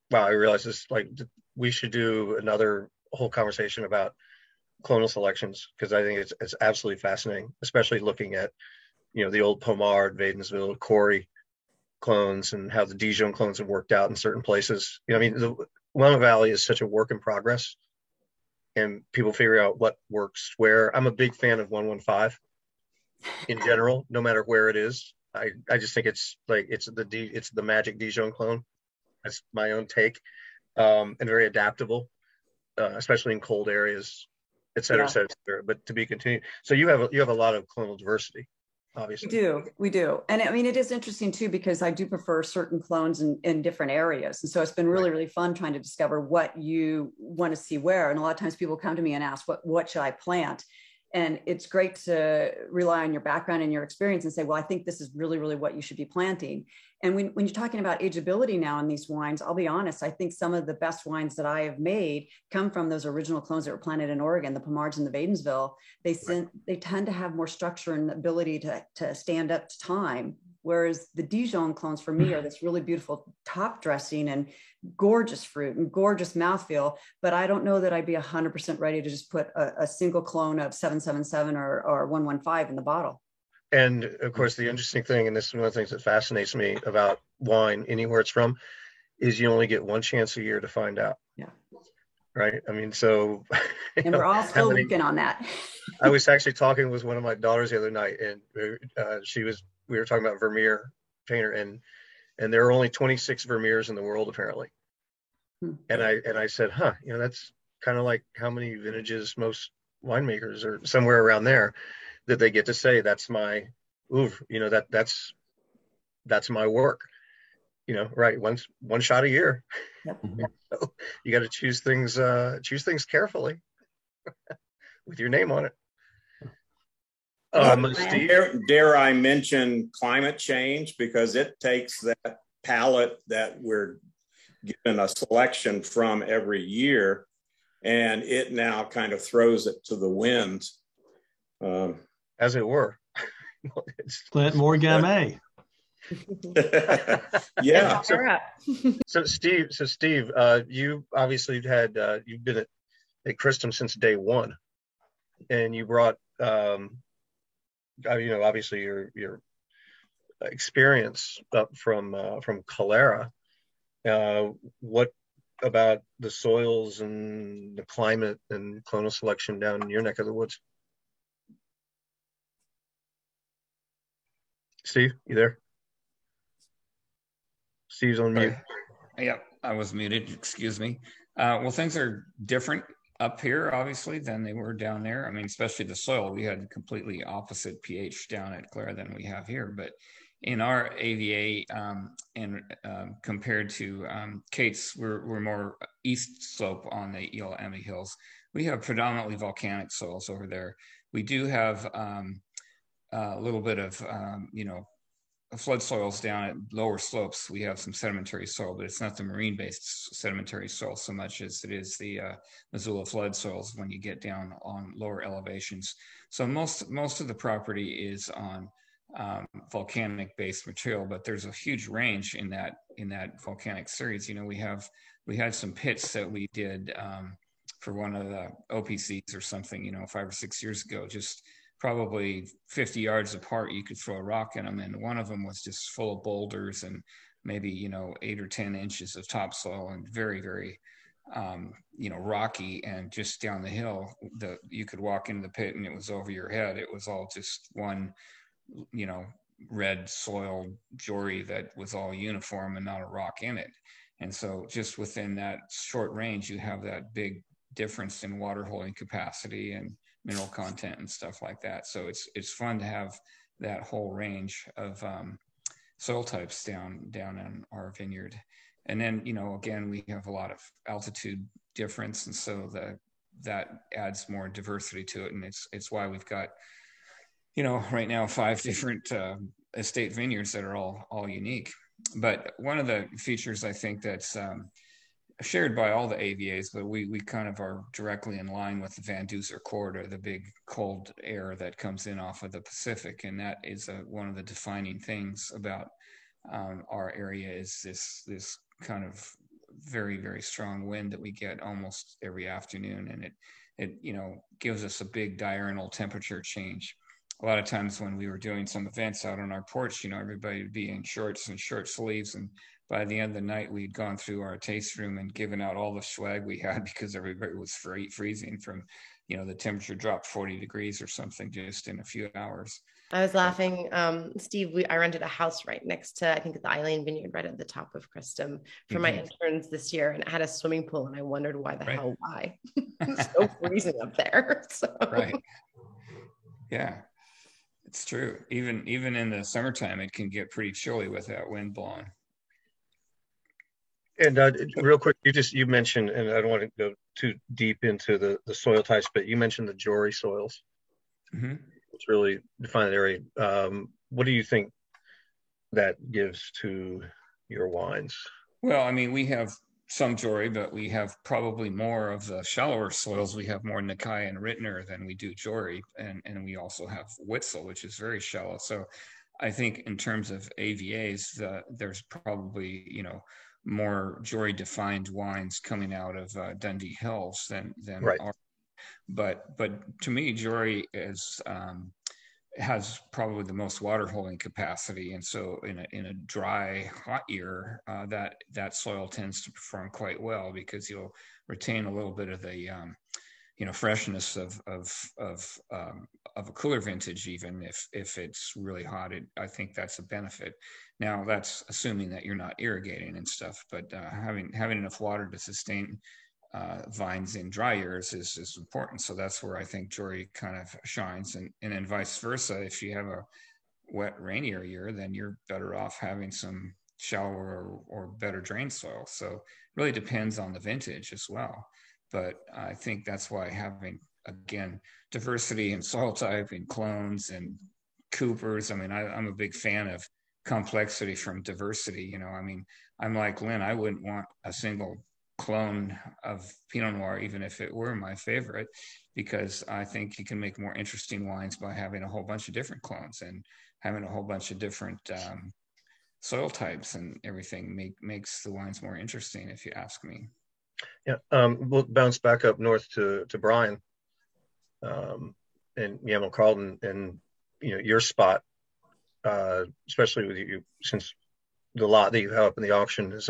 wow, I realize this, like, we should do another whole conversation about clonal selections, because I think it's absolutely fascinating, especially looking at, you know, the old Pommard, Wadensville, Corey clones, and how the Dijon clones have worked out in certain places. You know, I mean, the Willamette Valley is such a work in progress, and people figure out what works where. I'm a big fan of 115 in general, no matter where it is. I just think it's like, it's the magic Dijon clone. That's my own take, and very adaptable, especially in cold areas, et cetera, et cetera. But to be continued. So you have a lot of clonal diversity, obviously. We do. And I mean, it is interesting too, because I do prefer certain clones in different areas. And so it's been really, really fun trying to discover what you want to see where. And a lot of times people come to me and ask, what should I plant? And it's great to rely on your background and your experience and say, well, I think this is really, really what you should be planting. And when you're talking about ageability now in these wines, I'll be honest, I think some of the best wines that I have made come from those original clones that were planted in Oregon, the Pommards and the Wadensville. They tend to have more structure and ability to stand up to time. Whereas the Dijon clones for me are this really beautiful top dressing and gorgeous fruit and gorgeous mouthfeel, but I don't know that I'd be 100% ready to just put a single clone of 777 or 115 in the bottle. And of course, the interesting thing, and this is one of the things that fascinates me about wine, anywhere it's from, is you only get one chance a year to find out. Yeah. Right. I mean, so. And we're all still working on that. I was actually talking with one of my daughters the other night, and we were talking about Vermeer painter, and there are only 26 Vermeers in the world, apparently. And I said, you know, that's kind of like how many vintages most winemakers, or somewhere around there, that they get to say, that's my oeuvre, you know, that's my work, you know, right? One shot a year. Yep. So you got to choose things carefully with your name on it. Steve, dare I mention climate change, because it takes that palette that we're given a selection from every year, and it now kind of throws it to the wind. As it were. Plant more Gamay. Yeah. So Steve, you obviously you've been at Christum since day one, and you brought, you know, obviously your experience up from Calera. What about the soils and the climate and clonal selection down in your neck of the woods? Steve, you there? Steve's on mute. Yeah, I was muted. Excuse me. Well, things are different up here, obviously, than they were down there. I mean, especially the soil. We had completely opposite pH down at Calera than we have here. But in our AVA, and compared to Kate's, we're more east slope on the Eola Amity Hills. We have predominantly volcanic soils over there. We do have a little bit of, you know, flood soils down at lower slopes, we have some sedimentary soil, but it's not the marine-based sedimentary soil so much as it is the Missoula flood soils when you get down on lower elevations. So most of the property is on volcanic-based material, but there's a huge range in that volcanic series. You know, we had some pits that we did for one of the OPCs or something, you know, 5 or 6 years ago, just probably 50 yards apart, you could throw a rock in them. And one of them was just full of boulders and maybe, you know, 8 or 10 inches of topsoil and very, very, you know, rocky. And just down the hill, you could walk into the pit and it was over your head. It was all just one, you know, red soil jory that was all uniform and not a rock in it. And so just within that short range, you have that big difference in water holding capacity and mineral content and stuff like that. So it's fun to have that whole range of soil types down in our vineyard. And then, you know, again, we have a lot of altitude difference, and so that adds more diversity to it. And it's why we've got, you know, right now 5 different estate vineyards that are all unique. But one of the features I think that's shared by all the AVAs, but we kind of are directly in line with the Van Duzer corridor, the big cold air that comes in off of the Pacific. And that is one of the defining things about our area is this kind of very, very strong wind that we get almost every afternoon. And it you know, gives us a big diurnal temperature change. A lot of times when we were doing some events out on our porch, you know, everybody would be in shorts and short sleeves, and by the end of the night, we'd gone through our taste room and given out all the swag we had because everybody was freezing from, you know, the temperature dropped 40 degrees or something just in a few hours. I was laughing, Steve, I rented a house right next to, I think, the Eileen Vineyard right at the top of Christum for my interns this year, and it had a swimming pool, and I wondered why it's so freezing up there. So. Right. Yeah, it's true. Even in the summertime, it can get pretty chilly with that wind blowing. And real quick, you mentioned, and I don't want to go too deep into the soil types, but you mentioned the Jory soils. Mm-hmm. It's really defined area. What do you think that gives to your wines? Well, I mean, we have some Jory, but we have probably more of the shallower soils. We have more Nakai and Rittner than we do Jory, and we also have Witzel, which is very shallow. So I think in terms of AVAs, there's probably, you know, more Jory defined wines coming out of Dundee Hills than right. But to me, Jory has probably the most water holding capacity, and so in a dry, hot year, that soil tends to perform quite well because you'll retain a little bit of the you know, freshness of a cooler vintage, even if it's really hot. I think that's a benefit. Now that's assuming that you're not irrigating and stuff, but having enough water to sustain vines in dry years is important. So that's where I think Jory kind of shines, and then vice versa. If you have a wet, rainier year, then you're better off having some shallower or better drained soil. So it really depends on the vintage as well. But I think that's why having, again, diversity in soil type and clones and Coopers. I mean, I'm a big fan of complexity from diversity. You know, I mean, I'm like Lynn, I wouldn't want a single clone of Pinot Noir, even if it were my favorite, because I think you can make more interesting wines by having a whole bunch of different clones and having a whole bunch of different soil types, and everything makes the wines more interesting, if you ask me. Yeah, we'll bounce back up north to Brian and Yaml Carlton, and you know, your spot, especially with you, since the lot that you have up in the auction is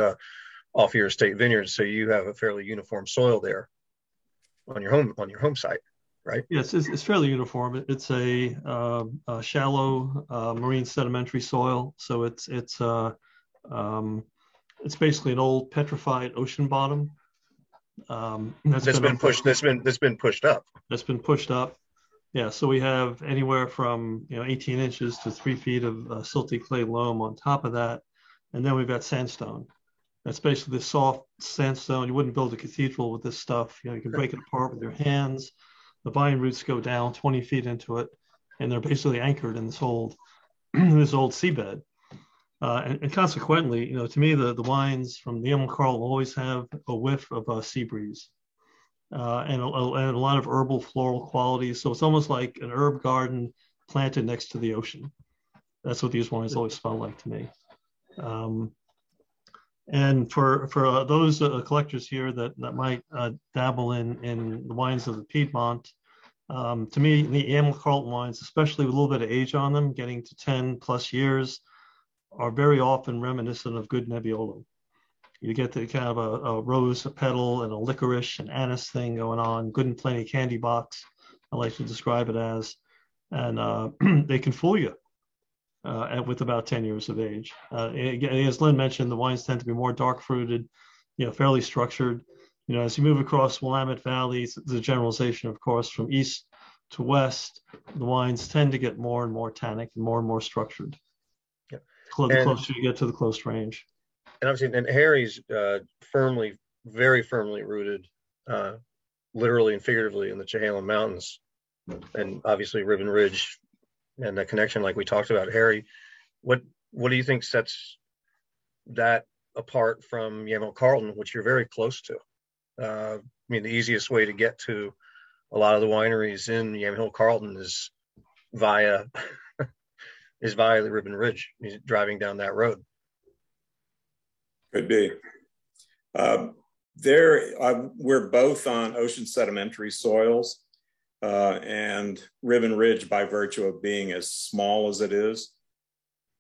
off your estate vineyard, so you have a fairly uniform soil there on your home site, right? Yes, it's fairly uniform. It's a shallow marine sedimentary soil, so it's basically an old petrified ocean bottom. That's been pushed up. That's been pushed up. Yeah, so we have anywhere from 18 inches to 3 feet of silty clay loam on top of that, and then we've got sandstone. That's basically the soft sandstone. You wouldn't build a cathedral with this stuff. You can break it apart with your hands. The vine roots go down 20 feet into it, and they're basically anchored in this old seabed. And consequently, to me, the wines from the Emerald Carlton always have a whiff of sea breeze and a lot of herbal floral qualities. So it's almost like an herb garden planted next to the ocean. That's what these wines always smell like to me. And for those collectors here that might dabble in the wines of the Piedmont, to me, the Emerald Carlton wines, especially with a little bit of age on them, getting to 10 plus years, are very often reminiscent of good Nebbiolo. You get the kind of a rose, a petal, and a licorice and anise thing going on, good and plenty candy box, I like to describe it as. And they can fool you with about 10 years of age. As Lynn mentioned, the wines tend to be more dark fruited, fairly structured. As you move across Willamette Valley, it's a generalization, of course, from east to west, the wines tend to get more and more tannic and more structured. Yeah. The closer you get to the close range. And obviously, and Harry's very firmly rooted, literally and figuratively, in the Chehalem Mountains, and obviously Ribbon Ridge and that connection, like we talked about. Harry, what do you think sets that apart from Emerald Carlton, which you're very close to? I mean, the easiest way to get to a lot of the wineries in Yamhill Carlton is via the Ribbon Ridge, driving down that road. Could be. We're both on ocean sedimentary soils, and Ribbon Ridge, by virtue of being as small as it is,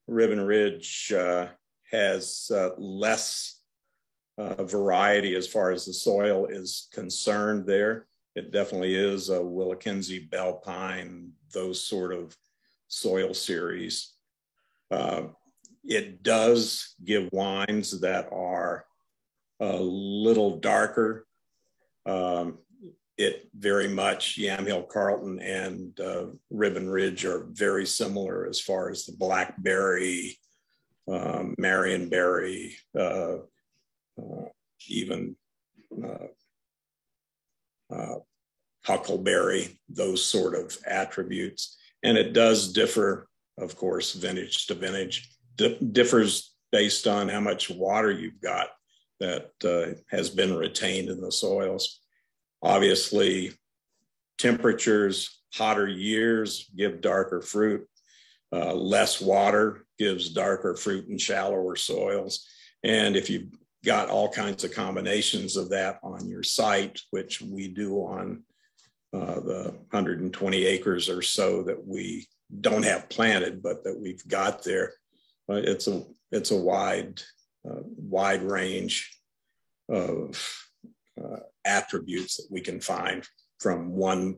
Ribbon Ridge has less variety as far as the soil is concerned there. It definitely is a Willackenzie, Bell Pine, those sort of soil series. It does give wines that are a little darker. It very much, Yamhill Carlton and Ribbon Ridge are very similar as far as the blackberry, Marionberry, even huckleberry, those sort of attributes. And it does differ, of course, vintage to vintage. Differs based on how much water you've got that has been retained in the soils. Obviously, temperatures, hotter years give darker fruit. Less water gives darker fruit in shallower soils. And if you've got all kinds of combinations of that on your site, which we do on the 120 acres or so that we don't have planted, but that we've got there, it's a wide range of attributes that we can find from one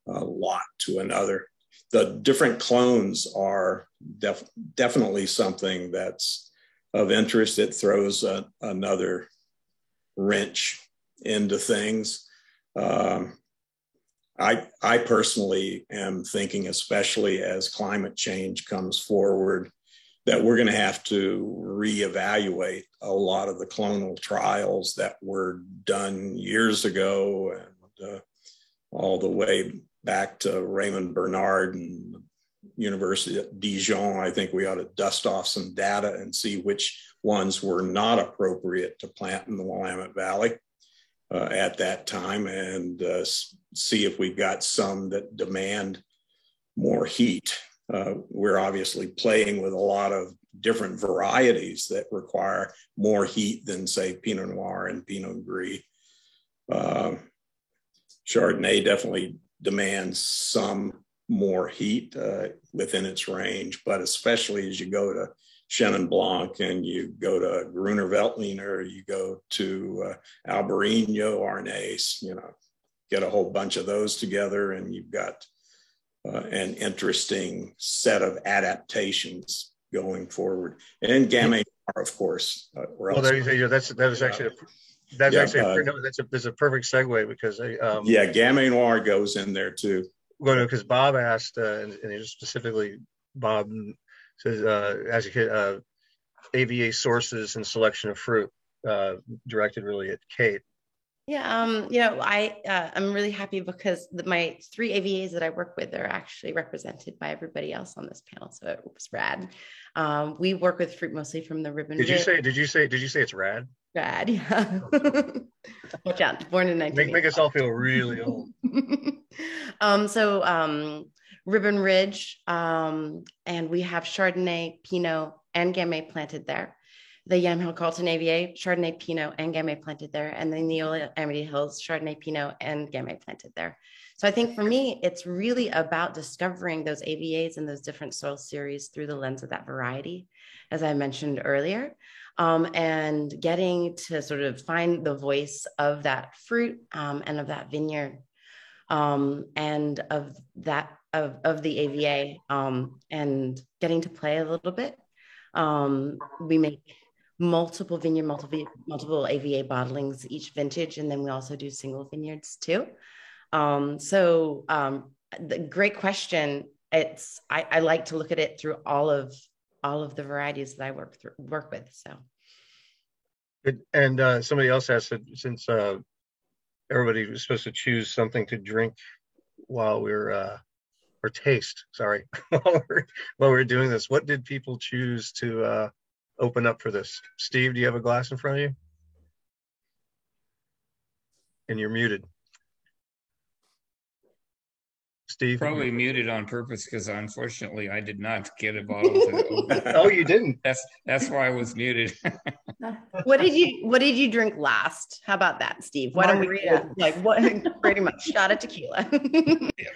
lot to another. The different clones are definitely something that's of interest. It throws another wrench into things. I personally am thinking, especially as climate change comes forward, that we're going to have to reevaluate a lot of the clonal trials that were done years ago and all the way back to Raymond Bernard and University of Dijon. I think we ought to dust off some data and see which ones were not appropriate to plant in the Willamette Valley at that time, and see if we've got some that demand more heat. We're obviously playing with a lot of different varieties that require more heat than, say, Pinot Noir and Pinot Gris. Chardonnay definitely demands some more heat within its range, but especially as you go to Chenin Blanc and you go to Gruner Veltliner, you go to Albarino, Arnase, get a whole bunch of those together, and you've got an interesting set of adaptations going forward. And Gamay Noir, of course. That's actually a perfect segue, because Gamay Noir goes in there too. Well, because Bob asked, and specifically Bob says, as a kid, AVA sources and selection of fruit, directed really at Kate. Yeah, I'm really happy because my 3 AVAs that I work with are actually represented by everybody else on this panel, so it was rad. We work with fruit mostly from the ribbon. Did you say it's rad? Rad, yeah. Watch out, born in 1980. Make us all feel really old. Ribbon Ridge, and we have Chardonnay, Pinot, and Gamay planted there. The Yamhill Carlton AVA, Chardonnay, Pinot, and Gamay planted there. And then the Neola Amity Hills, Chardonnay, Pinot, and Gamay planted there. So I think for me, it's really about discovering those AVAs and those different soil series through the lens of that variety, as I mentioned earlier, and getting to sort of find the voice of that fruit and of that vineyard and of that of the AVA and getting to play a little bit. We make multiple AVA bottlings each vintage, and then we also do single vineyards too. The great question. I like to look at it through all of the varieties that I work with. So, and somebody else asked, since everybody was supposed to choose something to drink while we're or taste, sorry, while we're doing this, what did people choose to open up for this? Steve, do you have a glass in front of you? And you're muted. Steve? Probably muted on purpose because unfortunately I did not get a bottle to open. Oh, you didn't? That's why I was muted. What did you drink last? How about that, Steve? Why don't we pretty much shot of tequila?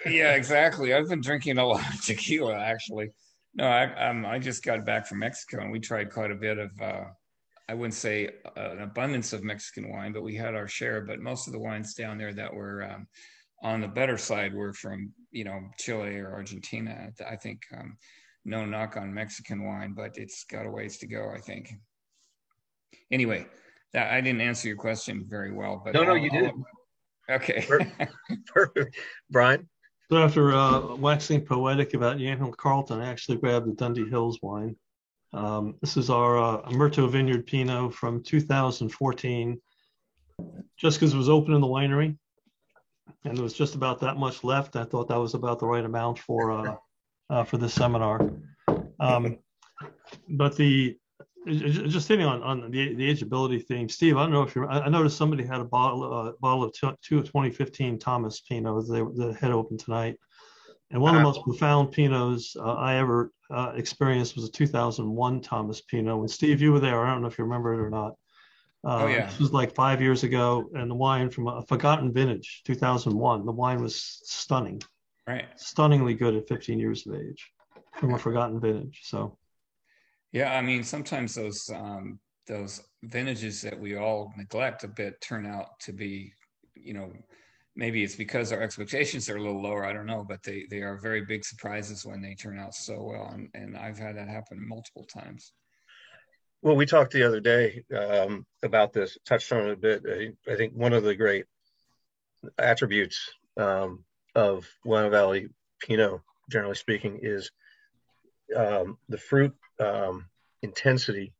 Yeah, exactly. I've been drinking a lot of tequila actually. No, I just got back from Mexico and we tried quite a bit of, I wouldn't say an abundance of Mexican wine, but we had our share. But most of the wines down there that were on the better side were from, Chile or Argentina. I think no knock on Mexican wine, but it's got a ways to go, I think. Anyway, I didn't answer your question very well. But no, you did. Okay. Perfect. Brian? So after waxing poetic about Yamhill Carlton, I actually grabbed the Dundee Hills wine. This is our Murto Vineyard Pinot from 2014, just because it was open in the winery, and there was just about that much left. I thought that was about the right amount for this seminar. But just hitting on the ageability theme, Steve, I don't know if I noticed somebody had a bottle of 2015 Thomas Pinot that had opened tonight. And one of the most profound Pinots I ever experienced was a 2001 Thomas Pinot. And Steve, you were there. I don't know if you remember it or not. Oh, yeah. This was like 5 years ago. And the wine from a forgotten vintage, 2001. The wine was stunning. Right. Stunningly good at 15 years of age from a forgotten vintage. So. Yeah, I mean, sometimes those vintages that we all neglect a bit turn out to be, maybe it's because our expectations are a little lower. I don't know, but they are very big surprises when they turn out so well. And I've had that happen multiple times. Well, we talked the other day about this, touched on it a bit. I think one of the great attributes of Willamette Valley Pinot, generally speaking, is the fruit intensity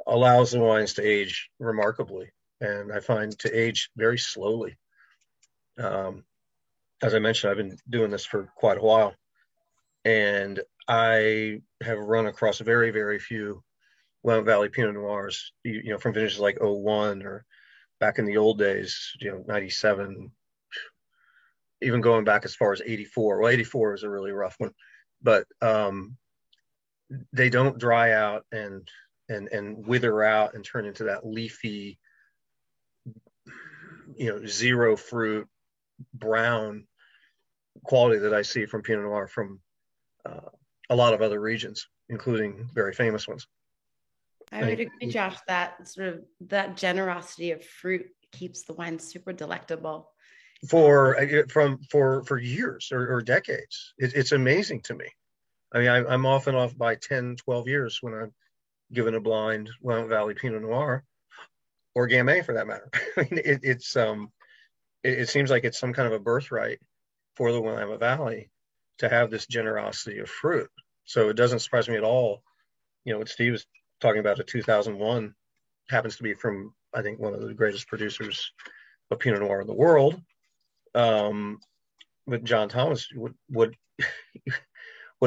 allows the wines to age remarkably, and I find to age very slowly. As I mentioned, I've been doing this for quite a while, and I have run across very, very few Willamette Valley Pinot Noirs, from vintages like 01 or back in the old days, 97, even going back as far as 84. Well, 84 is a really rough one, but they don't dry out and wither out and turn into that leafy, zero fruit brown quality that I see from Pinot Noir from a lot of other regions, including very famous ones. I would agree, Josh, that sort of that generosity of fruit keeps the wine super delectable for years or decades. It's amazing to me. I mean, I'm off and off by 10, 12 years when I'm given a blind Willamette Valley Pinot Noir or Gamay for that matter. I mean, it seems like it's some kind of a birthright for the Willamette Valley to have this generosity of fruit. So it doesn't surprise me at all. What Steve was talking about, a 2001 happens to be from, I think, one of the greatest producers of Pinot Noir in the world. But John Thomas, what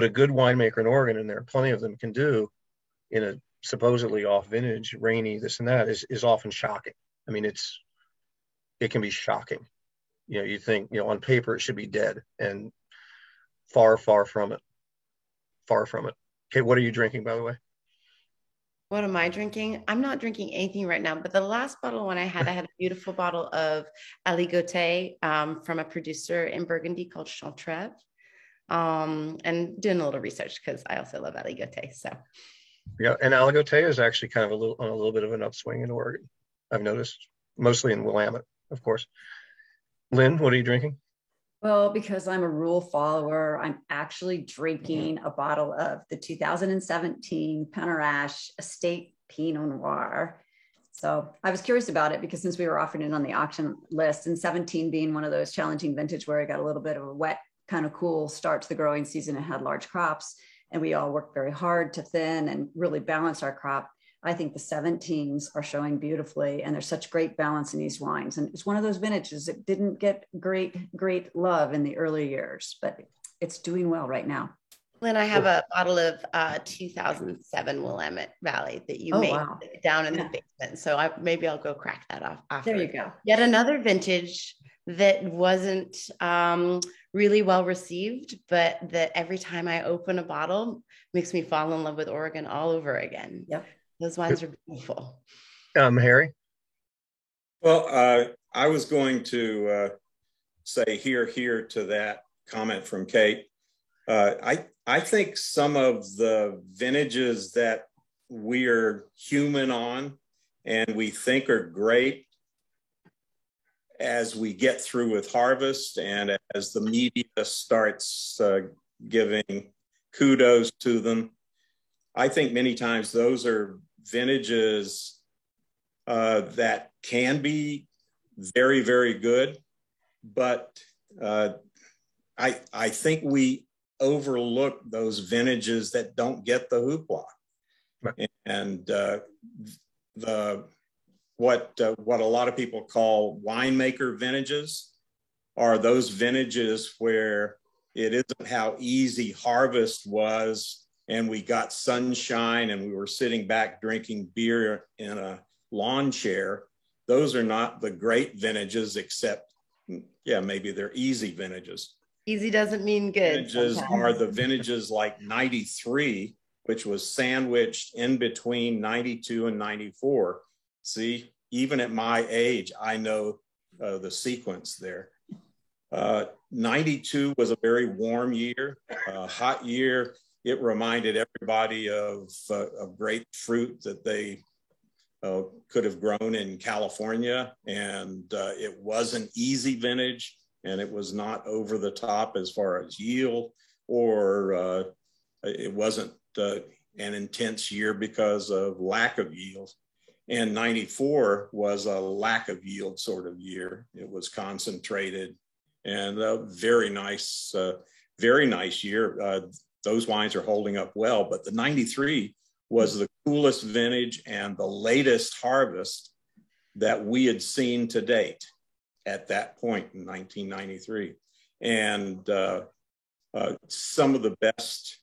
a good winemaker in Oregon, and there are plenty of them, can do in a supposedly off vintage, rainy, this and that, is often shocking. I mean, it can be shocking. You know, you think, you know, on paper it should be dead, and far from it. Far from it. Okay, what are you drinking, by the way? What am I drinking? I'm not drinking anything right now, but the last bottle one I had a beautiful bottle of Aligoté from a producer in Burgundy called Chantreve. And doing a little research because I also love Aligoté. So yeah, and Aligoté is actually kind of on a little bit of an upswing in Oregon, I've noticed, mostly in Willamette, of course. Lynn, what are you drinking? Well, because I'm a rule follower, I'm actually drinking a bottle of the 2017 Penarash Estate Pinot Noir. So I was curious about it because since we were offering it on the auction list, and 17 being one of those challenging vintage where I got a little bit of a wet, kind of cool start to the growing season and had large crops, and we all worked very hard to thin and really balance our crop. I think the 17s are showing beautifully, and there's such great balance in these wines. And it's one of those vintages that didn't get great love in the early years, but it's doing well right now. Lynn, I have a bottle of 2007 Willamette Valley that you made down in the basement. So maybe I'll go crack that off after. There you go. Yet another vintage that wasn't really well received, but that every time I open a bottle makes me fall in love with Oregon all over again. Yep. Those wines are beautiful. Harry? Well, I was going to say here to that comment from Kate. I think some of the vintages that we're human on and we think are great, as we get through with harvest and as the media starts giving kudos to them, I think many times those are vintages that can be very, very good, but I think we overlook those vintages that don't get the hoopla. Right. And what a lot of people call winemaker vintages are those vintages where it isn't how easy harvest was and we got sunshine and we were sitting back drinking beer in a lawn chair. Those are not the great vintages, except, maybe they're easy vintages. Easy doesn't mean good. Vintages are the vintages like 93, which was sandwiched in between 92 and 94. See, even at my age, I know the sequence there. 92 was a very warm year, a hot year. It reminded everybody of great fruit that they could have grown in California. And it was an easy vintage, and it was not over the top as far as yield, or it wasn't an intense year because of lack of yield. And 94 was a lack of yield sort of year. It was concentrated and a very nice year. Those wines are holding up well, but the 93 was the coolest vintage and the latest harvest that we had seen to date at that point in 1993. And some of the best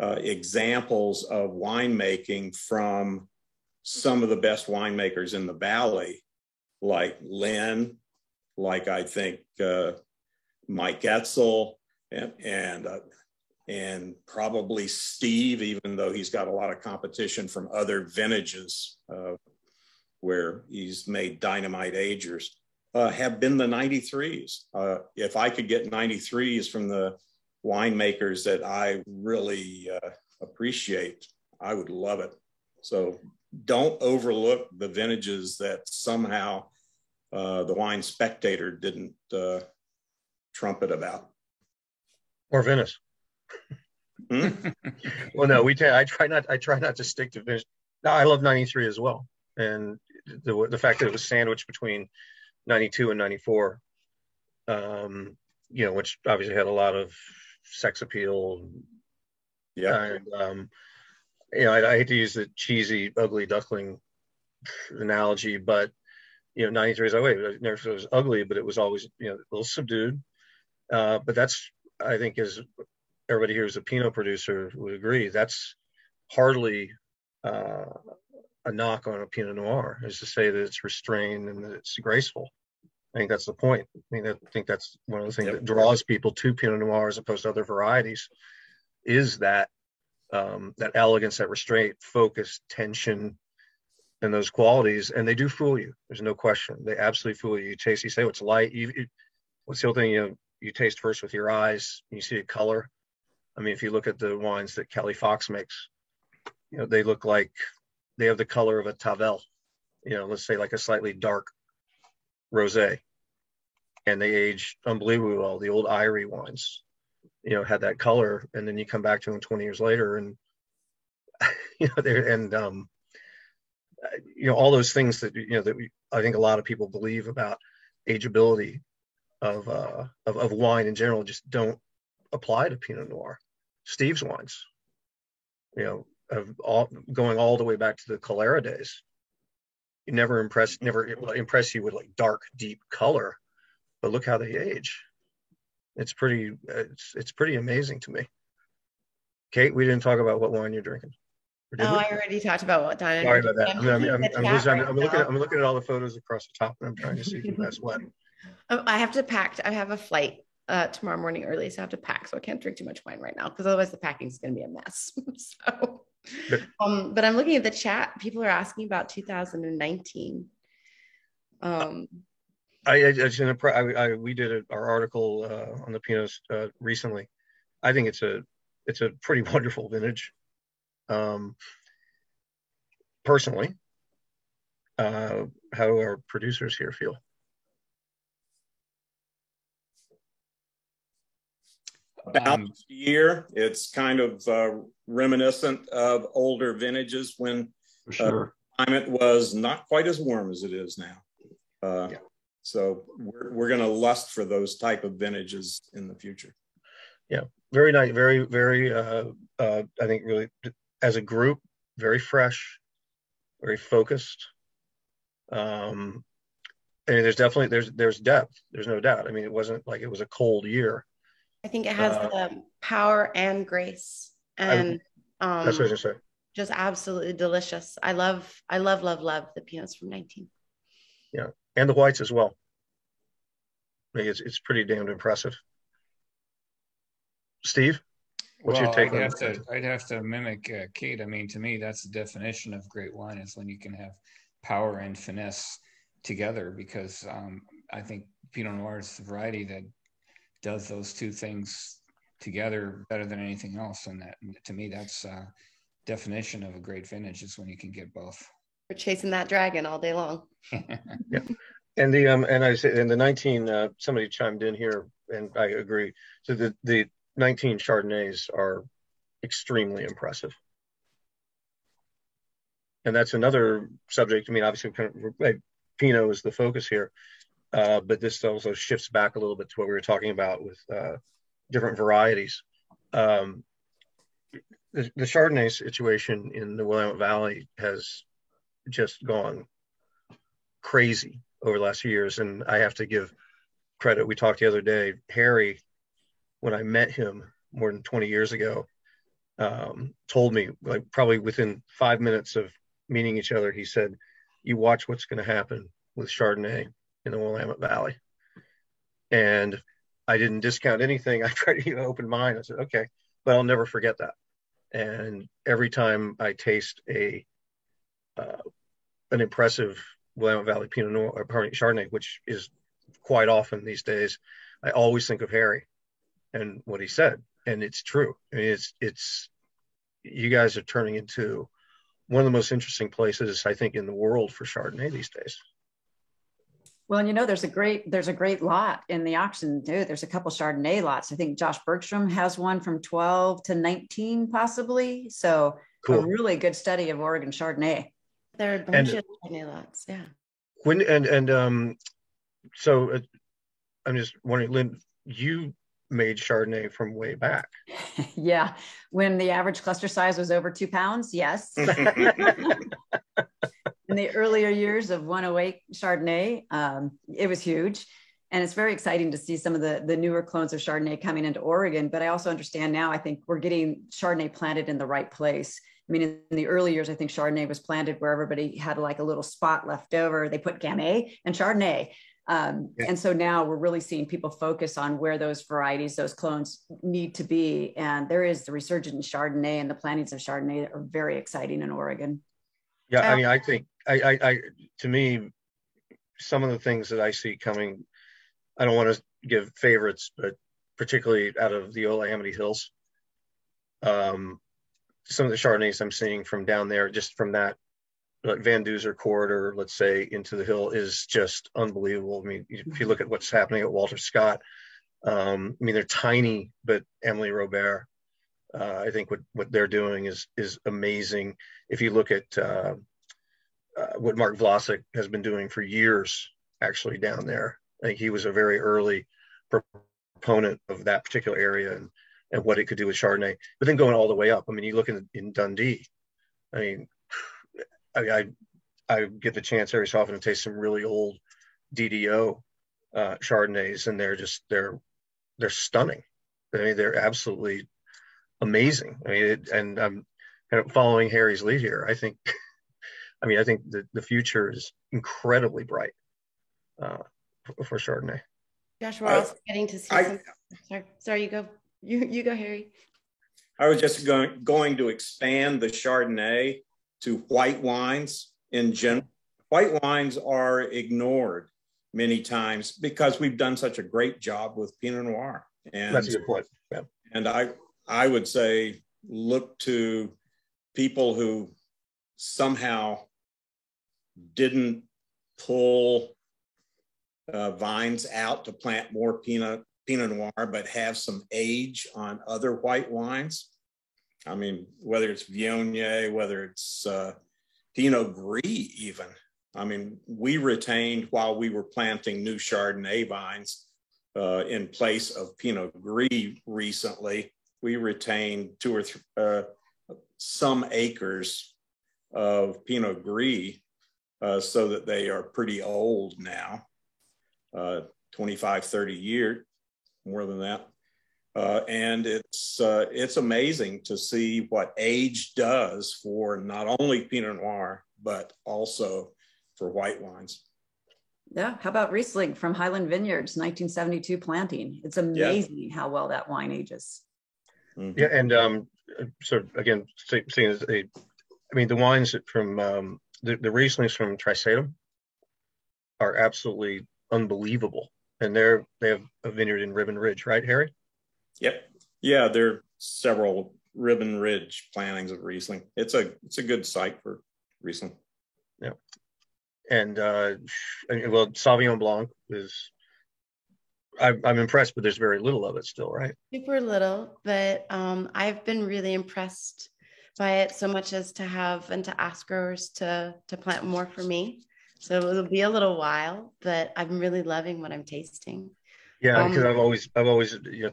examples of winemaking from some of the best winemakers in the Valley, like Lynn, like I think Mike Etzel, and probably Steve, even though he's got a lot of competition from other vintages where he's made dynamite agers, have been the 93s. If I could get 93s from the winemakers that I really appreciate, I would love it. So don't overlook the vintages that somehow the Wine Spectator didn't trumpet about. Or Venice. Well, no, I try not to stick to vintage. No, I love 93 as well, and the fact that it was sandwiched between 92 and 94, which obviously had a lot of sex appeal. Yeah, and I hate to use the cheesy, ugly duckling analogy, but 93 is, oh wait, it never was ugly, but it was always, a little subdued. But that's, I think, as everybody here who's a Pinot producer would agree, that's hardly a knock on a Pinot Noir, is to say that it's restrained and that it's graceful. I think that's the point. I think that's one of the things that draws people to Pinot Noir as opposed to other varieties, is that that elegance, that restraint, focus, tension, and those qualities. And they do fool you. There's no question. They absolutely fool you. You taste, you say, what's light. What's the old thing? You taste first with your eyes. And you see a color. I mean, if you look at the wines that Kelly Fox makes, they look like they have the color of a Tavel. Let's say like a slightly dark rosé, and they age unbelievably well. The old Irie wines, had that color, and then you come back to them 20 years later, and all those things that I think a lot of people believe about ageability of wine in general just don't apply to Pinot Noir. Steve's wines, going all the way back to the Calera days, never impress you with like dark, deep color, but look how they age. It's pretty amazing to me. Kate, we didn't talk about what wine you're drinking. I already talked about what wine. Sorry about that. I'm looking at all the photos across the top, and I'm trying to see who has what. I have to pack. I have a flight tomorrow morning early, so I have to pack. So I can't drink too much wine right now, because otherwise the packing is going to be a mess. So, but I'm looking at the chat. People are asking about 2019. We did our article on the Pinots recently. I think it's a pretty wonderful vintage. Personally, how our producers here feel. Balanced year. It's kind of reminiscent of older vintages when sure. Climate was not quite as warm as it is now. So we're going to lust for those type of vintages in the future. Yeah, very nice, very, very. I think really, as a group, very fresh, very focused. And there's definitely there's depth. There's no doubt. I mean, it wasn't like it was a cold year. I think it has the power and grace, and that's what I was gonna say. Just absolutely delicious. I love the Pinots from 19. Yeah, and the whites as well. I think it's pretty damned impressive. Steve, what's your take on it? I'd have to mimic Kate. I mean, to me, that's the definition of great wine, is when you can have power and finesse together, because I think Pinot Noir is the variety that does those two things together better than anything else. And that, to me, that's definition of a great vintage, is when you can get both. We're chasing that dragon all day long. Yeah. And the 19, somebody chimed in here, and I agree. So the 19 Chardonnays are extremely impressive. And that's another subject. I mean, obviously, Pinot is the focus here, but this also shifts back a little bit to what we were talking about with different varieties. The Chardonnay situation in the Willamette Valley has just gone crazy over the last few years, and I have to give credit. We talked the other day. Harry, when I met him more than 20 years ago, told me, like probably within 5 minutes of meeting each other, he said, "You watch what's going to happen with Chardonnay in the Willamette Valley." And I didn't discount anything. I tried to keep an open mind. I said, okay, but I'll never forget that. And every time I taste an impressive Willamette Valley Pinot Noir, or Chardonnay, which is quite often these days, I always think of Harry and what he said. And it's true. I mean, it's you guys are turning into one of the most interesting places, I think, in the world for Chardonnay these days. Well, there's a great lot in the auction too. There's a couple Chardonnay lots. I think Josh Bergstrom has one from 12 to 19 possibly. So cool. A really good study of Oregon Chardonnay. There are a bunch of Chardonnay lots, yeah. So I'm just wondering, Lynn, you made Chardonnay from way back. Yeah, when the average cluster size was over 2 pounds, yes. in the earlier years of 108 Chardonnay, it was huge. And it's very exciting to see some of the newer clones of Chardonnay coming into Oregon. But I also understand now, I think we're getting Chardonnay planted in the right place. I mean, in the early years, I think Chardonnay was planted where everybody had like a little spot left over. They put Gamay and Chardonnay. And so now we're really seeing people focus on where those varieties, those clones need to be. And there is the resurgence in Chardonnay, and the plantings of Chardonnay that are very exciting in Oregon. Yeah, I mean, I think, to me, some of the things that I see coming, I don't want to give favorites, but particularly out of the Willamette Hills, some of the Chardonnays I'm seeing from down there, just from that like Van Duzer corridor, let's say, into the hill, is just unbelievable. I mean, if you look at what's happening at Walter Scott, I mean, they're tiny, but Emily Robert, I think what they're doing is amazing. If you look at what Mark Vlasic has been doing for years, actually down there, I think he was a very early proponent of that particular area and what it could do with Chardonnay. But then going all the way up, I mean, you look in Dundee, I mean, I get the chance every so often to taste some really old DDO Chardonnays, and they're stunning. I mean, they're absolutely amazing. I mean, and I'm kind of following Harry's lead here. I think the future is incredibly bright for Chardonnay. Josh, we're also getting to see sorry, you go. You go, Harry. I was just going to expand the Chardonnay to white wines in general. White wines are ignored many times because we've done such a great job with Pinot Noir. And that's a good point. Yeah. And I would say look to people who somehow didn't pull vines out to plant more Pinot Noir, but have some age on other white wines. I mean, whether it's Viognier, whether it's Pinot Gris even. I mean, we retained, while we were planting new Chardonnay vines in place of Pinot Gris recently, we retained some acres of Pinot Gris so that they are pretty old now, 25, 30 years, more than that. And it's amazing to see what age does for not only Pinot Noir, but also for white wines. Yeah. How about Riesling from Highland Vineyards, 1972 planting? It's amazing how well that wine ages. Mm-hmm. Yeah. And so again, seeing as I mean, the wines from the Rieslings from Trisatum are absolutely unbelievable. And they have a vineyard in Ribbon Ridge, right, Harry? Yep. Yeah, there are several Ribbon Ridge plantings of Riesling. It's a good site for Riesling. Yeah. And well, Sauvignon Blanc is, I'm impressed, but there's very little of it still, right? Super little, but I've been really impressed by it, so much as to have and to ask growers to plant more for me. So it'll be a little while, but I'm really loving what I'm tasting. Yeah, because I've always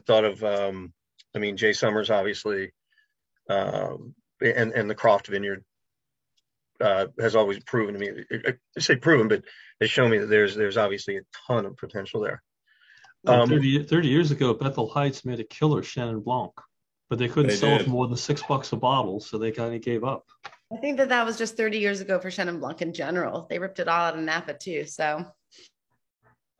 thought of, I mean, Jay Summers, obviously, and the Croft Vineyard has always proven to me, I say proven, but they show me that there's obviously a ton of potential there. 30 years ago, Bethel Heights made a killer Chenin Blanc, but they couldn't sell it for more than $6 a bottle, so they kind of gave up. I think that was just 30 years ago for Chenin Blanc in general. They ripped it all out of Napa too, so.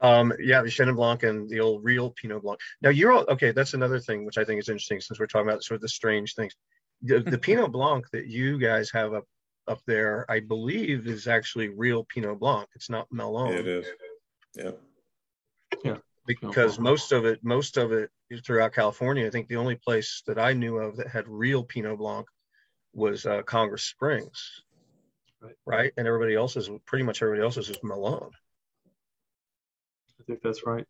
Yeah, the Chenin Blanc and the old real Pinot Blanc. Now you're all, okay, that's another thing which I think is interesting, since we're talking about sort of the strange things. The Pinot Blanc that you guys have up there, I believe, is actually real Pinot Blanc. It's not Melon. It is. Yeah. Yeah. Because most of it is throughout California. I think the only place that I knew of that had real Pinot Blanc was Congress Springs, right? And pretty much everybody else's is Malone. I think that's right.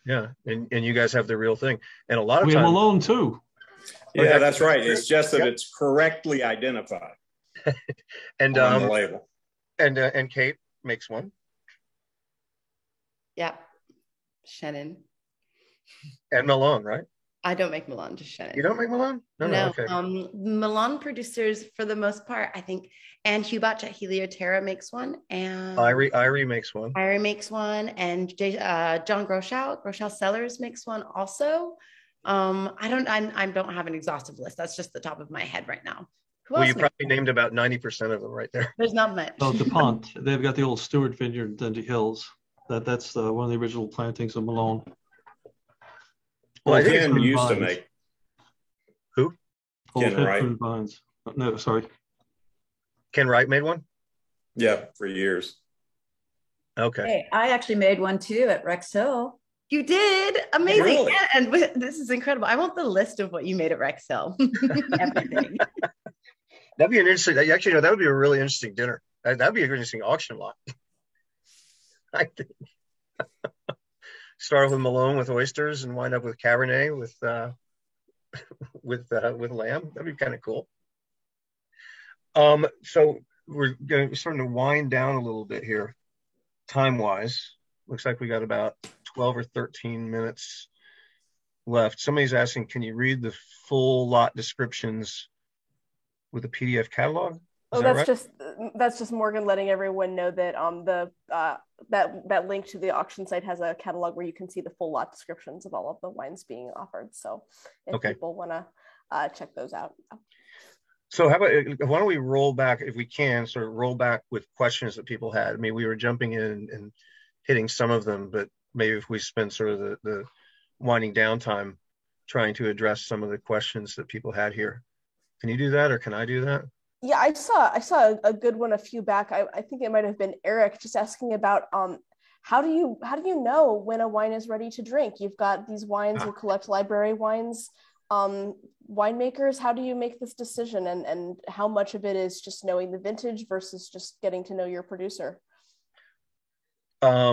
Yeah, and you guys have the real thing, and a lot of we times have Malone too. Yeah, that's right. It's just that it's correctly identified and on the label. And Kate makes one. Yeah, Chenin. And Malone, right? I don't make Milan, just Shannon. You don't make Milan? No. Okay. Milan producers, for the most part, I think Anne Hubach at Helioterra makes one, and Irie makes one. Irie makes one, and John Groschel Cellars makes one also. I don't have an exhaustive list. That's just the top of my head right now. Well, you probably named about 90% of them right there. There's not much. Oh, DuPont. They've got the old Stewart Vineyard in Dundee Hills. That's one of the original plantings of Malone. Well, Ken used to make. Who? Ken Wright. Vines. No, sorry. Ken Wright made one? Yeah, for years. Okay. Hey, I actually made one too at Rex Hill. You did? Amazing. Really? And this is incredible. I want the list of what you made at Rex Hill. Everything. That'd be an interesting, actually, no, that would be a really interesting dinner. That'd be an interesting auction lot. I think. Start with Malone with oysters and wind up with Cabernet with lamb. That'd be kind of cool. So we're starting to wind down a little bit here, time-wise. Looks like we got about 12 or 13 minutes left. Somebody's asking, can you read the full lot descriptions with a PDF catalog? That's just Morgan letting everyone know that that link to the auction site has a catalog where you can see the full lot descriptions of all of the wines being offered. So if people want to check those out. So why don't we roll back, if we can, sort of roll back with questions that people had. I mean, we were jumping in and hitting some of them, but maybe if we spend sort of the winding down time trying to address some of the questions that people had here. Can you do that, or can I do that? Yeah, I saw a good one a few back. I think it might have been Eric just asking about how do you know when a wine is ready to drink? You've got these wines, you collect library wines, winemakers. How do you make this decision, and how much of it is just knowing the vintage versus just getting to know your producer? I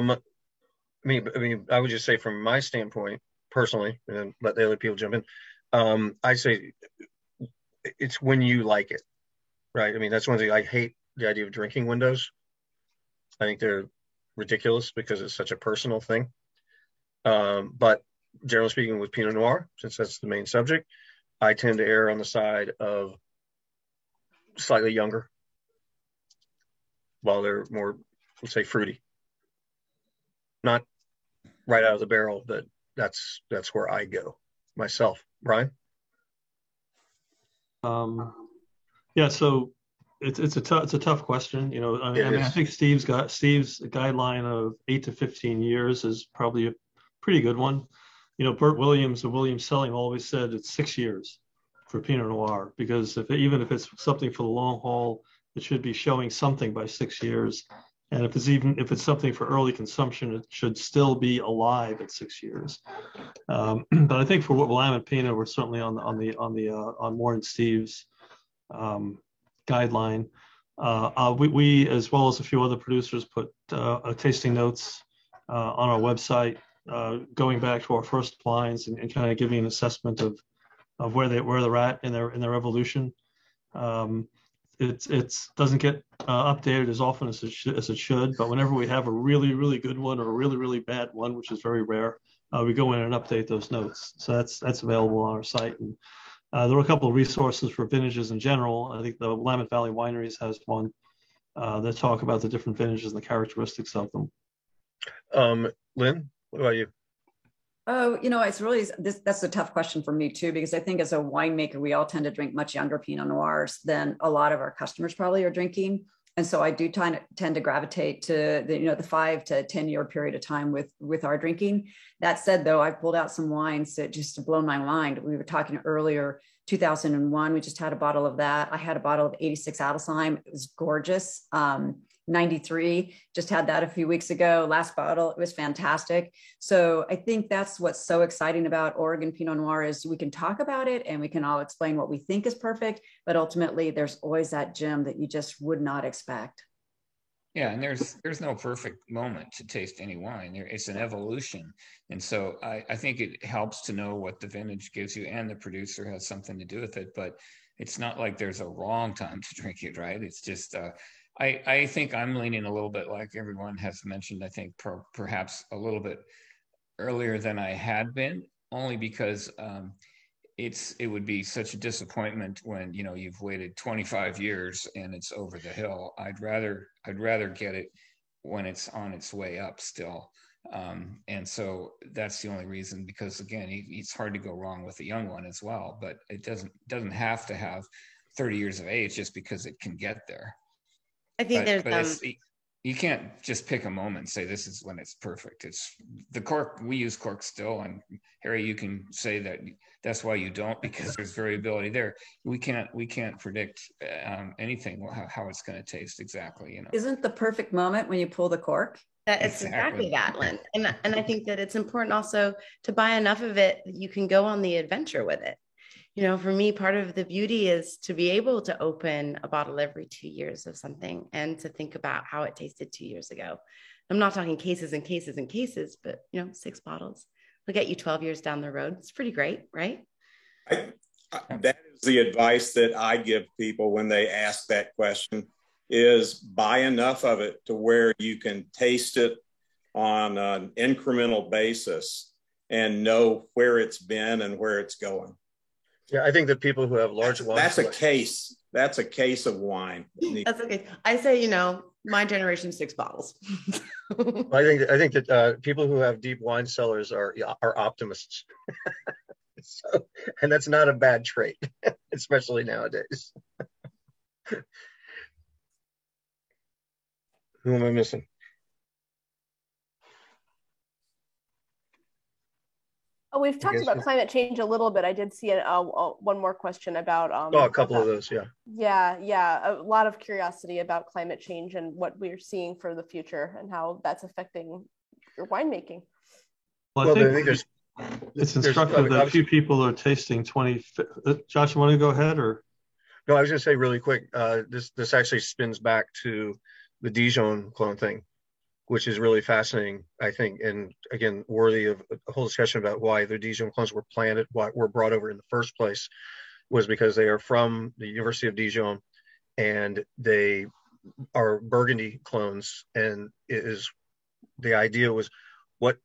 mean, I would just say from my standpoint, personally, and then let the other people jump in. I say it's when you like it. Right. I mean, that's one thing. I hate the idea of drinking windows. I think they're ridiculous because it's such a personal thing. But generally speaking, with Pinot Noir, since that's the main subject, I tend to err on the side of slightly younger, while they're more, let's say, fruity. Not right out of the barrel, but that's where I go myself. Brian? Yeah, so it's a tough question. You know, I think Steve's guideline of 8 to 15 years is probably a pretty good one. You know, Bert Williams of Williams Selling always said it's 6 years for Pinot Noir, because even if it's something for the long haul, it should be showing something by 6 years. And if it's something for early consumption, it should still be alive at 6 years. But I think for what Willamette Pinot, we're certainly on Warren Steve's guideline. We, as well as a few other producers, put tasting notes on our website, going back to our first lines and kind of giving an assessment of where they're at in their evolution. It doesn't get updated as often as it should, but whenever we have a really, really good one or a really, really bad one, which is very rare, we go in and update those notes. So that's available on our site. And there are a couple of resources for vintages in general. I think the Willamette Valley Wineries has one that talk about the different vintages and the characteristics of them. Lynn, what about you? Oh, you know, it's really, that's a tough question for me too, because I think as a winemaker, we all tend to drink much younger Pinot Noirs than a lot of our customers probably are drinking. And so I do tend to gravitate to the 5 to 10 year period of time with our drinking. That said, though, I've pulled out some wines that just to blow my mind. We were talking earlier, 2001, we just had a bottle of that. I had a bottle of 86 Adelsheim. It was gorgeous. 93, just had that a few weeks ago. Last bottle, it was fantastic. So I think that's what's so exciting about Oregon Pinot Noir is we can talk about it and we can all explain what we think is perfect, but ultimately there's always that gem that you just would not expect. Yeah, and there's no perfect moment to taste any wine. It's an evolution. And so I think it helps to know what the vintage gives you, and the producer has something to do with it, but it's not like there's a wrong time to drink it, right? It's just, I think I'm leaning a little bit, like everyone has mentioned, I think perhaps a little bit earlier than I had been only because it would be such a disappointment when, you know, you've waited 25 years and it's over the hill. I'd rather get it when it's on its way up still. And so that's the only reason, because again, it's hard to go wrong with a young one as well, but it doesn't have to have 30 years of age just because it can get there. I think you can't just pick a moment and say this is when it's perfect. It's the cork. We use cork still, and Harry, you can say that that's why you don't, because there's variability there. We can't predict anything how it's going to taste exactly. You know, isn't the perfect moment when you pull the cork? It's exactly that, Lynn. And I think that it's important also to buy enough of it that you can go on the adventure with it. You know, for me, part of the beauty is to be able to open a bottle every 2 years of something and to think about how it tasted 2 years ago. I'm not talking cases and cases and cases, but, you know, 6 bottles will get you 12 years down the road. It's pretty great, right? That is the advice that I give people when they ask that question, is buy enough of it to where you can taste it on an incremental basis and know where it's been and where it's going. Yeah, I think that people who have large wine, that's a case of wine. That's okay. I say, you know, my generation 6 bottles. I think that people who have deep wine cellars are optimists. So, and that's not a bad trait, especially nowadays. Who am I missing? Oh, we've talked about climate change a little bit. I did see one more question about. A couple of those, yeah. Yeah. A lot of curiosity about climate change and what we're seeing for the future and how that's affecting your winemaking. Well, I think it's instructive that a few people are tasting 20. Josh, you want to go ahead or? No, I was going to say really quick. This actually spins back to the Dijon clone thing, which is really fascinating, I think, and again, worthy of a whole discussion about why the Dijon clones were planted, why were brought over in the first place, was because they are from the University of Dijon, and they are Burgundy clones, and the idea was what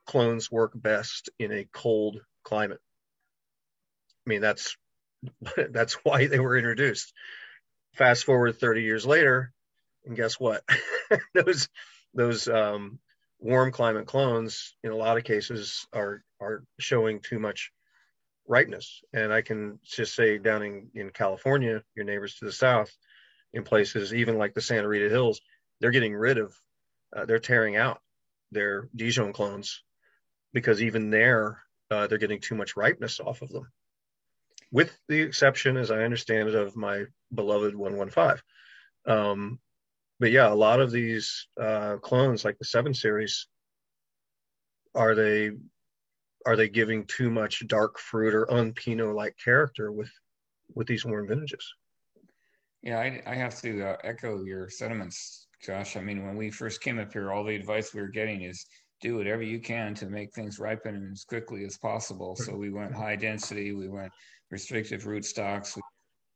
clones work best in a cold climate. I mean, that's why they were introduced. Fast forward 30 years later, and guess what? those warm climate clones in a lot of cases are showing too much ripeness. And I can just say down in California, your neighbors to the south, in places even like the Santa Rita Hills, they're getting rid of, they're tearing out their Dijon clones because even there, they're getting too much ripeness off of them. With the exception, as I understand it, of my beloved 115. But yeah, a lot of these clones, like the 7 Series, are they giving too much dark fruit or un-Pinot-like character with these warm vintages? Yeah, I have to echo your sentiments, Josh. I mean, when we first came up here, all the advice we were getting is do whatever you can to make things ripen as quickly as possible. So we went high density, we went restrictive rootstocks,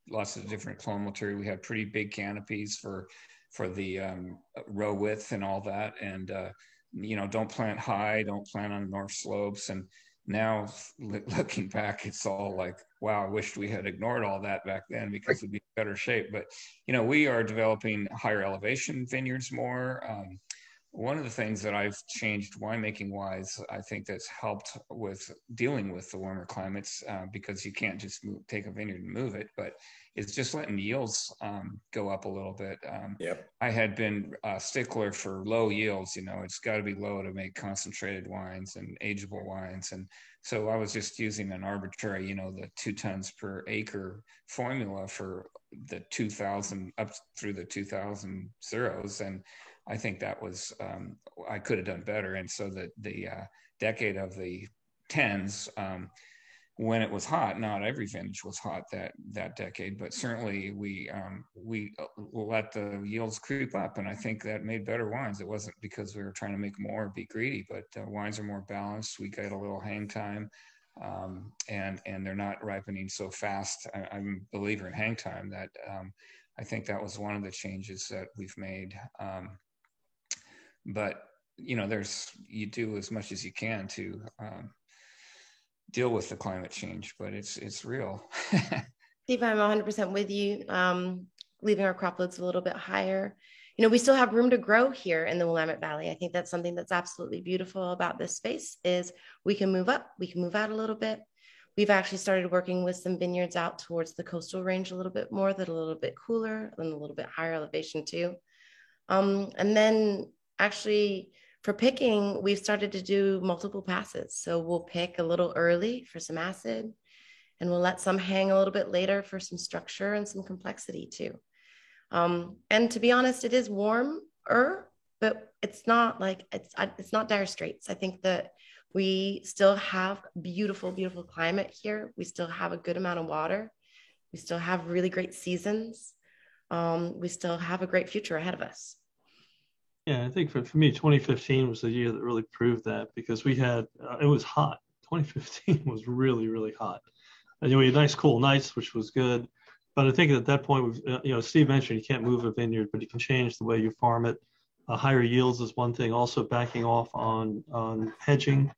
lots of different clone material. We had pretty big canopies for the row width and all that. And, you know, don't plant high, don't plant on north slopes. And now looking back, it's all like, wow, I wished we had ignored all that back then because we'd be in better shape. But, you know, we are developing higher elevation vineyards more. One of the things that I've changed winemaking wise, I think that's helped with dealing with the warmer climates, because you can't just take a vineyard and move it, but it's just letting yields go up a little bit. Yep. I had been a stickler for low yields. You know, it's got to be low to make concentrated wines and ageable wines. And so I was just using an arbitrary, you know, the 2 tons per acre formula for the 2000 up through the 2000 zeros. And I think that was, I could have done better. And so the decade of the 10s, when it was hot, not every vintage was hot that decade, but certainly we let the yields creep up. And I think that made better wines. It wasn't because we were trying to make more or be greedy, but wines are more balanced. We got a little hang time, and they're not ripening so fast. I'm a believer in hang time. That I think that was one of the changes that we've made. But you know, you do as much as you can to deal with the climate change, but it's real. Steve, I'm 100% with you. Leaving our crop loads a little bit higher. You know, we still have room to grow here in the Willamette Valley. I think that's something that's absolutely beautiful about this space is we can move up, we can move out a little bit. We've actually started working with some vineyards out towards the coastal range a little bit more, that are a little bit cooler and a little bit higher elevation too. And then actually for picking, we've started to do multiple passes. So we'll pick a little early for some acid, and we'll let some hang a little bit later for some structure and some complexity too. And to be honest, it is warmer, but it's not like, it's not dire straits. I think that we still have beautiful, beautiful climate here. We still have a good amount of water. We still have really great seasons. We still have a great future ahead of us. Yeah, I think for me, 2015 was the year that really proved that, because we had, it was hot. 2015 was really, really hot. And we had nice cool nights, which was good. But I think at that point, Steve mentioned you can't move a vineyard, but you can change the way you farm it. Higher yields is one thing. Also backing off on hedging,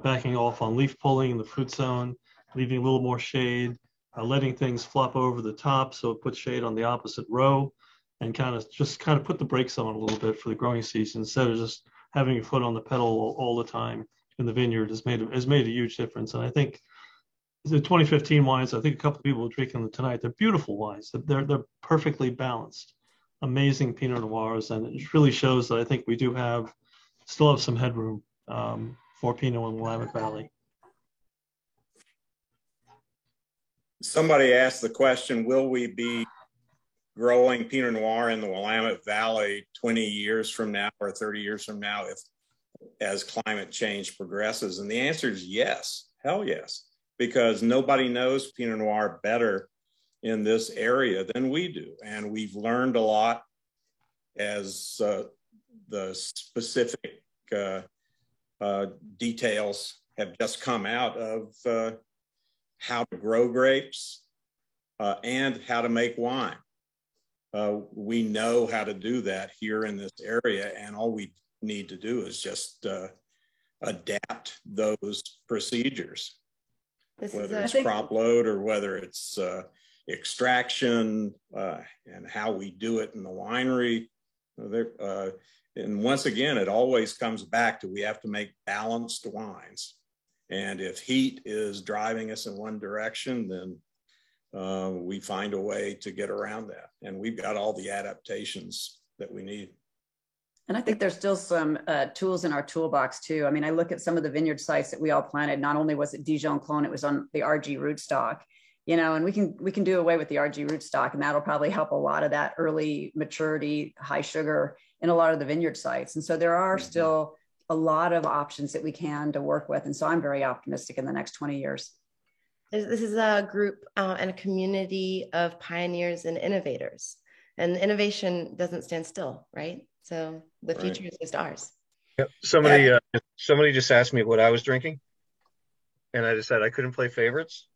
backing off on leaf pulling in the fruit zone, leaving a little more shade, letting things flop over the top so it puts shade on the opposite row, and kind of put the brakes on a little bit for the growing season instead of just having your foot on the pedal all the time in the vineyard has made a huge difference. And I think the 2015 wines, I think a couple of people are drinking them tonight. They're beautiful wines. They're perfectly balanced, amazing Pinot Noirs, and it really shows that I think we still have some headroom for Pinot in Willamette Valley. Somebody asked the question, will we be growing Pinot Noir in the Willamette Valley 20 years from now or 30 years from now as climate change progresses? And the answer is yes, hell yes, because nobody knows Pinot Noir better in this area than we do. And we've learned a lot as the specific details have just come out of how to grow grapes and how to make wine. We know how to do that here in this area, and all we need to do is just adapt those procedures, whether it's crop load or whether it's extraction and how we do it in the winery. And once again, it always comes back to we have to make balanced wines. And if heat is driving us in one direction, then we find a way to get around that. And we've got all the adaptations that we need. And I think there's still some tools in our toolbox too. I mean, I look at some of the vineyard sites that we all planted. Not only was it Dijon clone, it was on the RG rootstock, and we can do away with the RG rootstock, and that'll probably help a lot of that early maturity, high sugar in a lot of the vineyard sites. And so there are still a lot of options that we can to work with. And so I'm very optimistic in the next 20 years. This is a group and a community of pioneers and innovators, and innovation doesn't stand still, right? So the future is just ours. Yep. Somebody just asked me what I was drinking, and I just said I couldn't play favorites.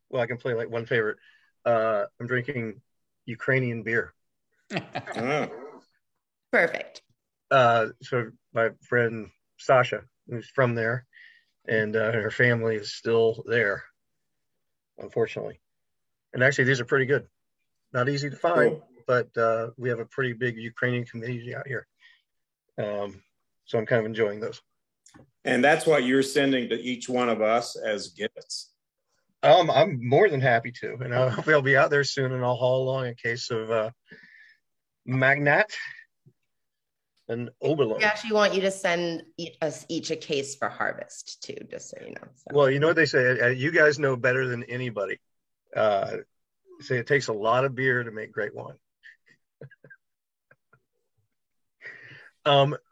Well, I can play like one favorite. I'm drinking Ukrainian beer. Perfect. So my friend Sasha, who's from there, and her family is still there, unfortunately. And actually, these are pretty good. Not easy to find, but we have a pretty big Ukrainian community out here. So I'm kind of enjoying those. And that's what you're sending to each one of us as gifts. I'm more than happy to, and I hope I'll be out there soon, and I'll haul along a case of Magnat and Oberlo. We actually want you to send us each a case for harvest too, just so you know. So. Well, you know what they say, you guys know better than anybody. Say it takes a lot of beer to make great wine.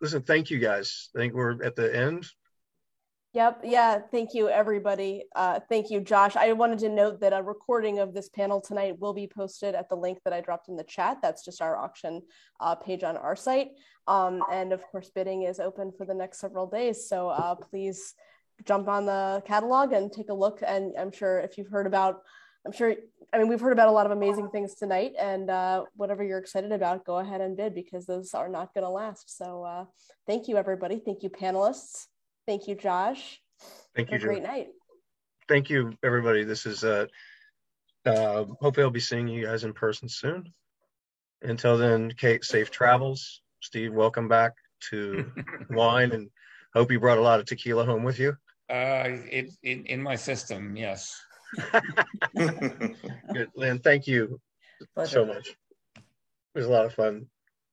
Listen, thank you guys. I think we're at the end. Yep. Yeah. Thank you, everybody. Thank you, Josh. I wanted to note that a recording of this panel tonight will be posted at the link that I dropped in the chat. That's just our auction page on our site. And of course, bidding is open for the next several days. So please jump on the catalog and take a look. And I'm sure if you've heard about, we've heard about a lot of amazing things tonight, and whatever you're excited about, go ahead and bid, because those are not going to last. So thank you, everybody. Thank you, panelists. Thank you, Josh. Thank you, Great night. thank you, everybody. This is hopefully I'll be seeing you guys in person soon. Until then, Kate, safe travels. Steve, welcome back to wine, and hope you brought a lot of tequila home with you. In my system, yes. Good, Lynn. Thank you so much. It was a lot of fun.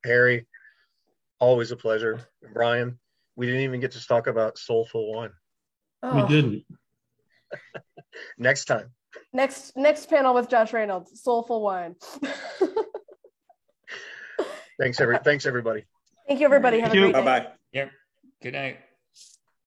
Harry, always a pleasure. Brian, we didn't even get to talk about soulful wine. We didn't. Next time. Next panel with Josh Reynolds, soulful wine. Thanks everybody. Thank you, everybody. Have a great day. Bye-bye. Yep. Good night.